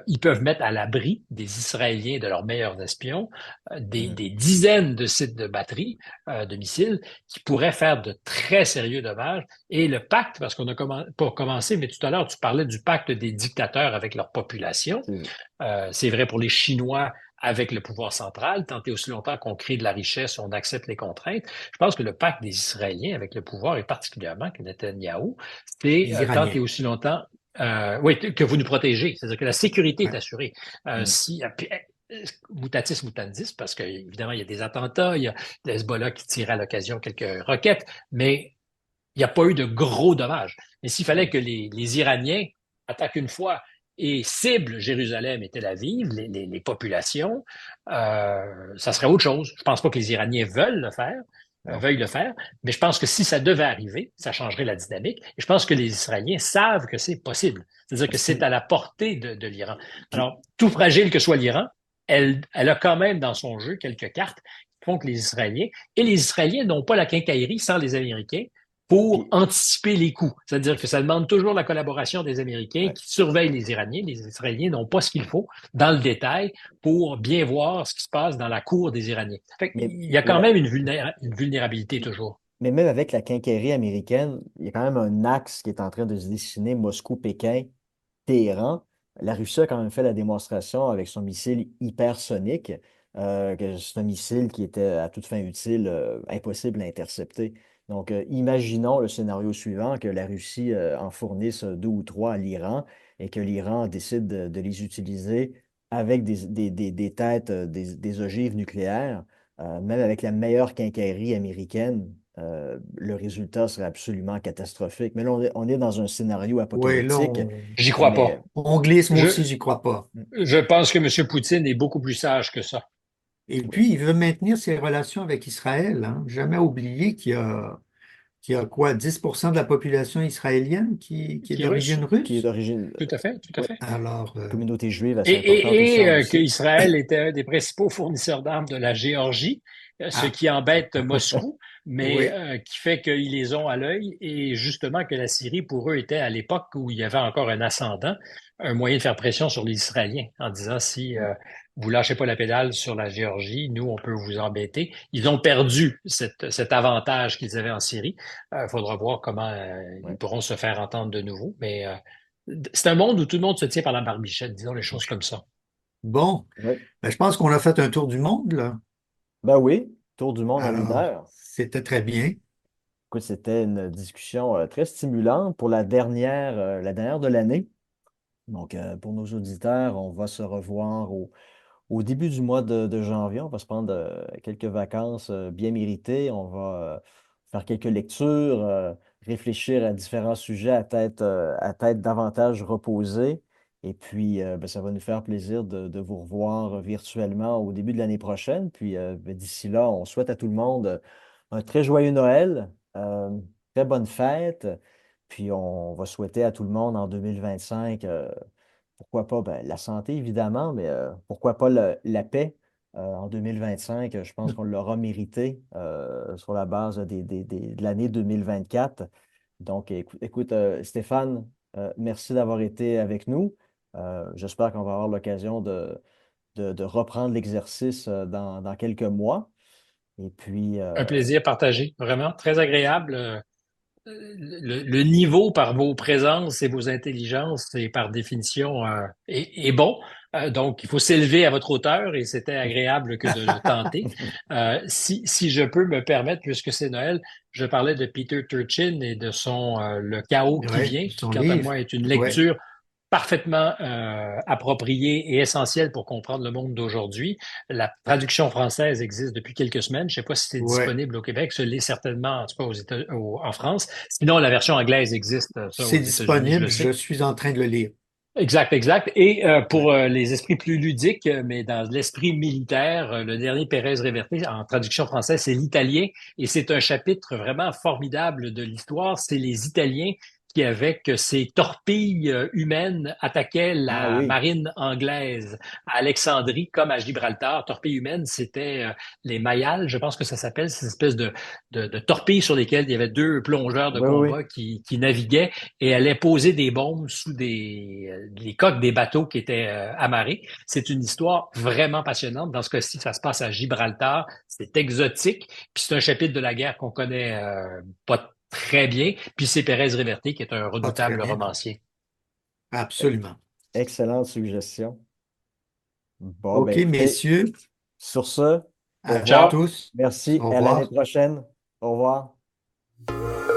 ils peuvent mettre à l'abri des Israéliens de leurs meilleurs espions Mm. des dizaines de sites de batterie de missiles qui pourraient faire de très sérieux dommages. Et le pacte, parce qu'on a pas commencé, mais tout à l'heure, tu parlais du pacte des dictateurs avec leur population. C'est C'est vrai pour les Chinois avec le pouvoir central. Tant et aussi longtemps qu'on crée de la richesse, on accepte les contraintes. Je pense que le pacte des Israéliens avec le pouvoir, et particulièrement que Netanyahou, c'est Les tant et Iraniens. aussi longtemps oui, que vous nous protégez. C'est-à-dire que la sécurité est Ouais. assurée. Mm. Si, puis, mutatis mutandis, parce qu'évidemment, il y a des attentats, il y a l'Hezbollah qui tire à l'occasion quelques roquettes, mais il n'y a pas eu de gros dommages. Mais s'il fallait que les Iraniens attaquent une fois et ciblent Jérusalem et Tel Aviv, les populations, ça serait autre chose. Je pense pas que les Iraniens Non. veuillent le faire, mais je pense que si ça devait arriver, ça changerait la dynamique. Et je pense que les Israéliens savent que c'est possible. C'est-à-dire que c'est Mm. à la portée de l'Iran. Puis, Alors, tout fragile que soit l'Iran, elle a quand même dans son jeu quelques cartes qui font que les Israéliens. Et les Israéliens n'ont pas la quincaillerie sans les Américains pour Puis, anticiper les coups. C'est-à-dire que ça demande toujours la collaboration des Américains ouais. qui surveillent les Iraniens. Les Israéliens n'ont pas ce qu'il faut dans le détail pour bien voir ce qui se passe dans la cour des Iraniens. Fait Mais, qu'il y a quand la- même une vulnérabilité toujours. mais même avec la quincaillerie américaine, il y a quand même un axe qui est en train de se dessiner, Moscou-Pékin, Téhéran. La Russie a quand même fait la démonstration avec son missile hypersonique, que c'est un missile qui était à toute fin utile, impossible à intercepter. Donc, imaginons le scénario suivant, que la Russie en fournisse deux ou trois à l'Iran et que l'Iran décide de les utiliser avec des têtes, des ogives nucléaires. Même avec la meilleure quincaillerie américaine, le résultat serait absolument catastrophique. Mais là, on est dans un scénario Oui, là, apocalyptique, J'y crois mais pas. on glisse, moi Je, aussi, j'y crois pas. je pense que M. Poutine est beaucoup plus sage que ça. Et oui, puis, il veut maintenir ses relations avec Israël, hein. Jamais oublier qu'il y a quoi, 10% de la population israélienne qui est Qui est russe? d'origine qui est russe. d'origine, Tout à fait, tout à ouais, fait. Alors, communauté juive assez importante aussi en Russie. Qu'Israël était un des principaux fournisseurs d'armes de la Géorgie, ce ah, qui embête Moscou, mais oui, qui fait qu'ils les ont à l'œil et justement que la Syrie, pour eux, était à l'époque où il y avait encore un ascendant, un moyen de faire pression sur les Israéliens en disant si vous lâchez pas la pédale sur la Géorgie, nous, on peut vous embêter. Ils ont perdu cet avantage qu'ils avaient en Syrie. Il faudra voir comment ils Ouais. pourront se faire entendre de nouveau, mais c'est un monde où tout le monde se tient par la barbichette, disons les choses comme ça. bon, Ouais. ben, je pense qu'on a fait un tour du monde, là. Ben oui, tour du monde en une Alors, heure. c'était très bien. Écoute, c'était une discussion très stimulante pour la dernière de l'année. Donc, pour nos auditeurs, on va se revoir au début du mois de janvier. On va se prendre quelques vacances bien méritées. On va faire quelques lectures, réfléchir à différents sujets à tête davantage reposée. Et puis, ben, ça va nous faire plaisir de vous revoir virtuellement au début de l'année prochaine. Puis, ben, d'ici là, on souhaite à tout le monde un très joyeux Noël, très bonne fête. Puis, on va souhaiter à tout le monde en 2025 pourquoi pas ben, la santé, évidemment, mais pourquoi pas la paix en 2025. Je pense qu'on l'aura mérité sur la base de l'année 2024. Donc, écoute, Stéphane, merci d'avoir été avec nous. J'espère qu'on va avoir l'occasion de reprendre l'exercice dans quelques mois. Et puis, Un plaisir partagé, vraiment très agréable. Le niveau par vos présences et vos intelligences est par définition est bon. Donc, il faut s'élever à votre hauteur et c'était agréable que de le tenter. Si je peux me permettre, puisque c'est Noël, je parlais de Peter Turchin et de son Le chaos qui Oui, vient, qui, son quant à livre. moi, est une Oui, lecture parfaitement appropriée et essentielle pour comprendre le monde d'aujourd'hui. La traduction française existe depuis quelques semaines. Je ne sais pas si c'est oui. disponible au Québec. Ce l'est certainement, en tout cas en France. Sinon, la version anglaise existe, ça, aux C'est États-Unis, je le disponible, je sais. suis en train de le lire. Exact, exact. Et Oui. pour les esprits plus ludiques, mais dans l'esprit militaire, le dernier Pérez Reverte, en traduction française, c'est l'italien. Et c'est un chapitre vraiment formidable de l'histoire. C'est les Italiens qui, avec ces torpilles humaines, attaquaient ah la oui, marine anglaise à Alexandrie comme à Gibraltar. Torpilles humaines, c'était les mailles, je pense que ça s'appelle, ces espèces de torpilles sur lesquelles il y avait deux plongeurs de oui, oui, combat qui naviguaient et allait poser des bombes sous les coques des bateaux qui étaient amarrés. C'est une histoire vraiment passionnante. Dans ce cas-ci, ça se passe à Gibraltar. C'est exotique. Puis c'est un chapitre de la guerre qu'on connaît pas très bien. Puis c'est Pérez Reverte qui est un Pas très redoutable bien. romancier. Absolument. excellente suggestion. Bon, ben OK, écoutez, messieurs, sur ce, au à Ciao! revoir. tous. Merci. Au À l'année revoir. prochaine. Au revoir.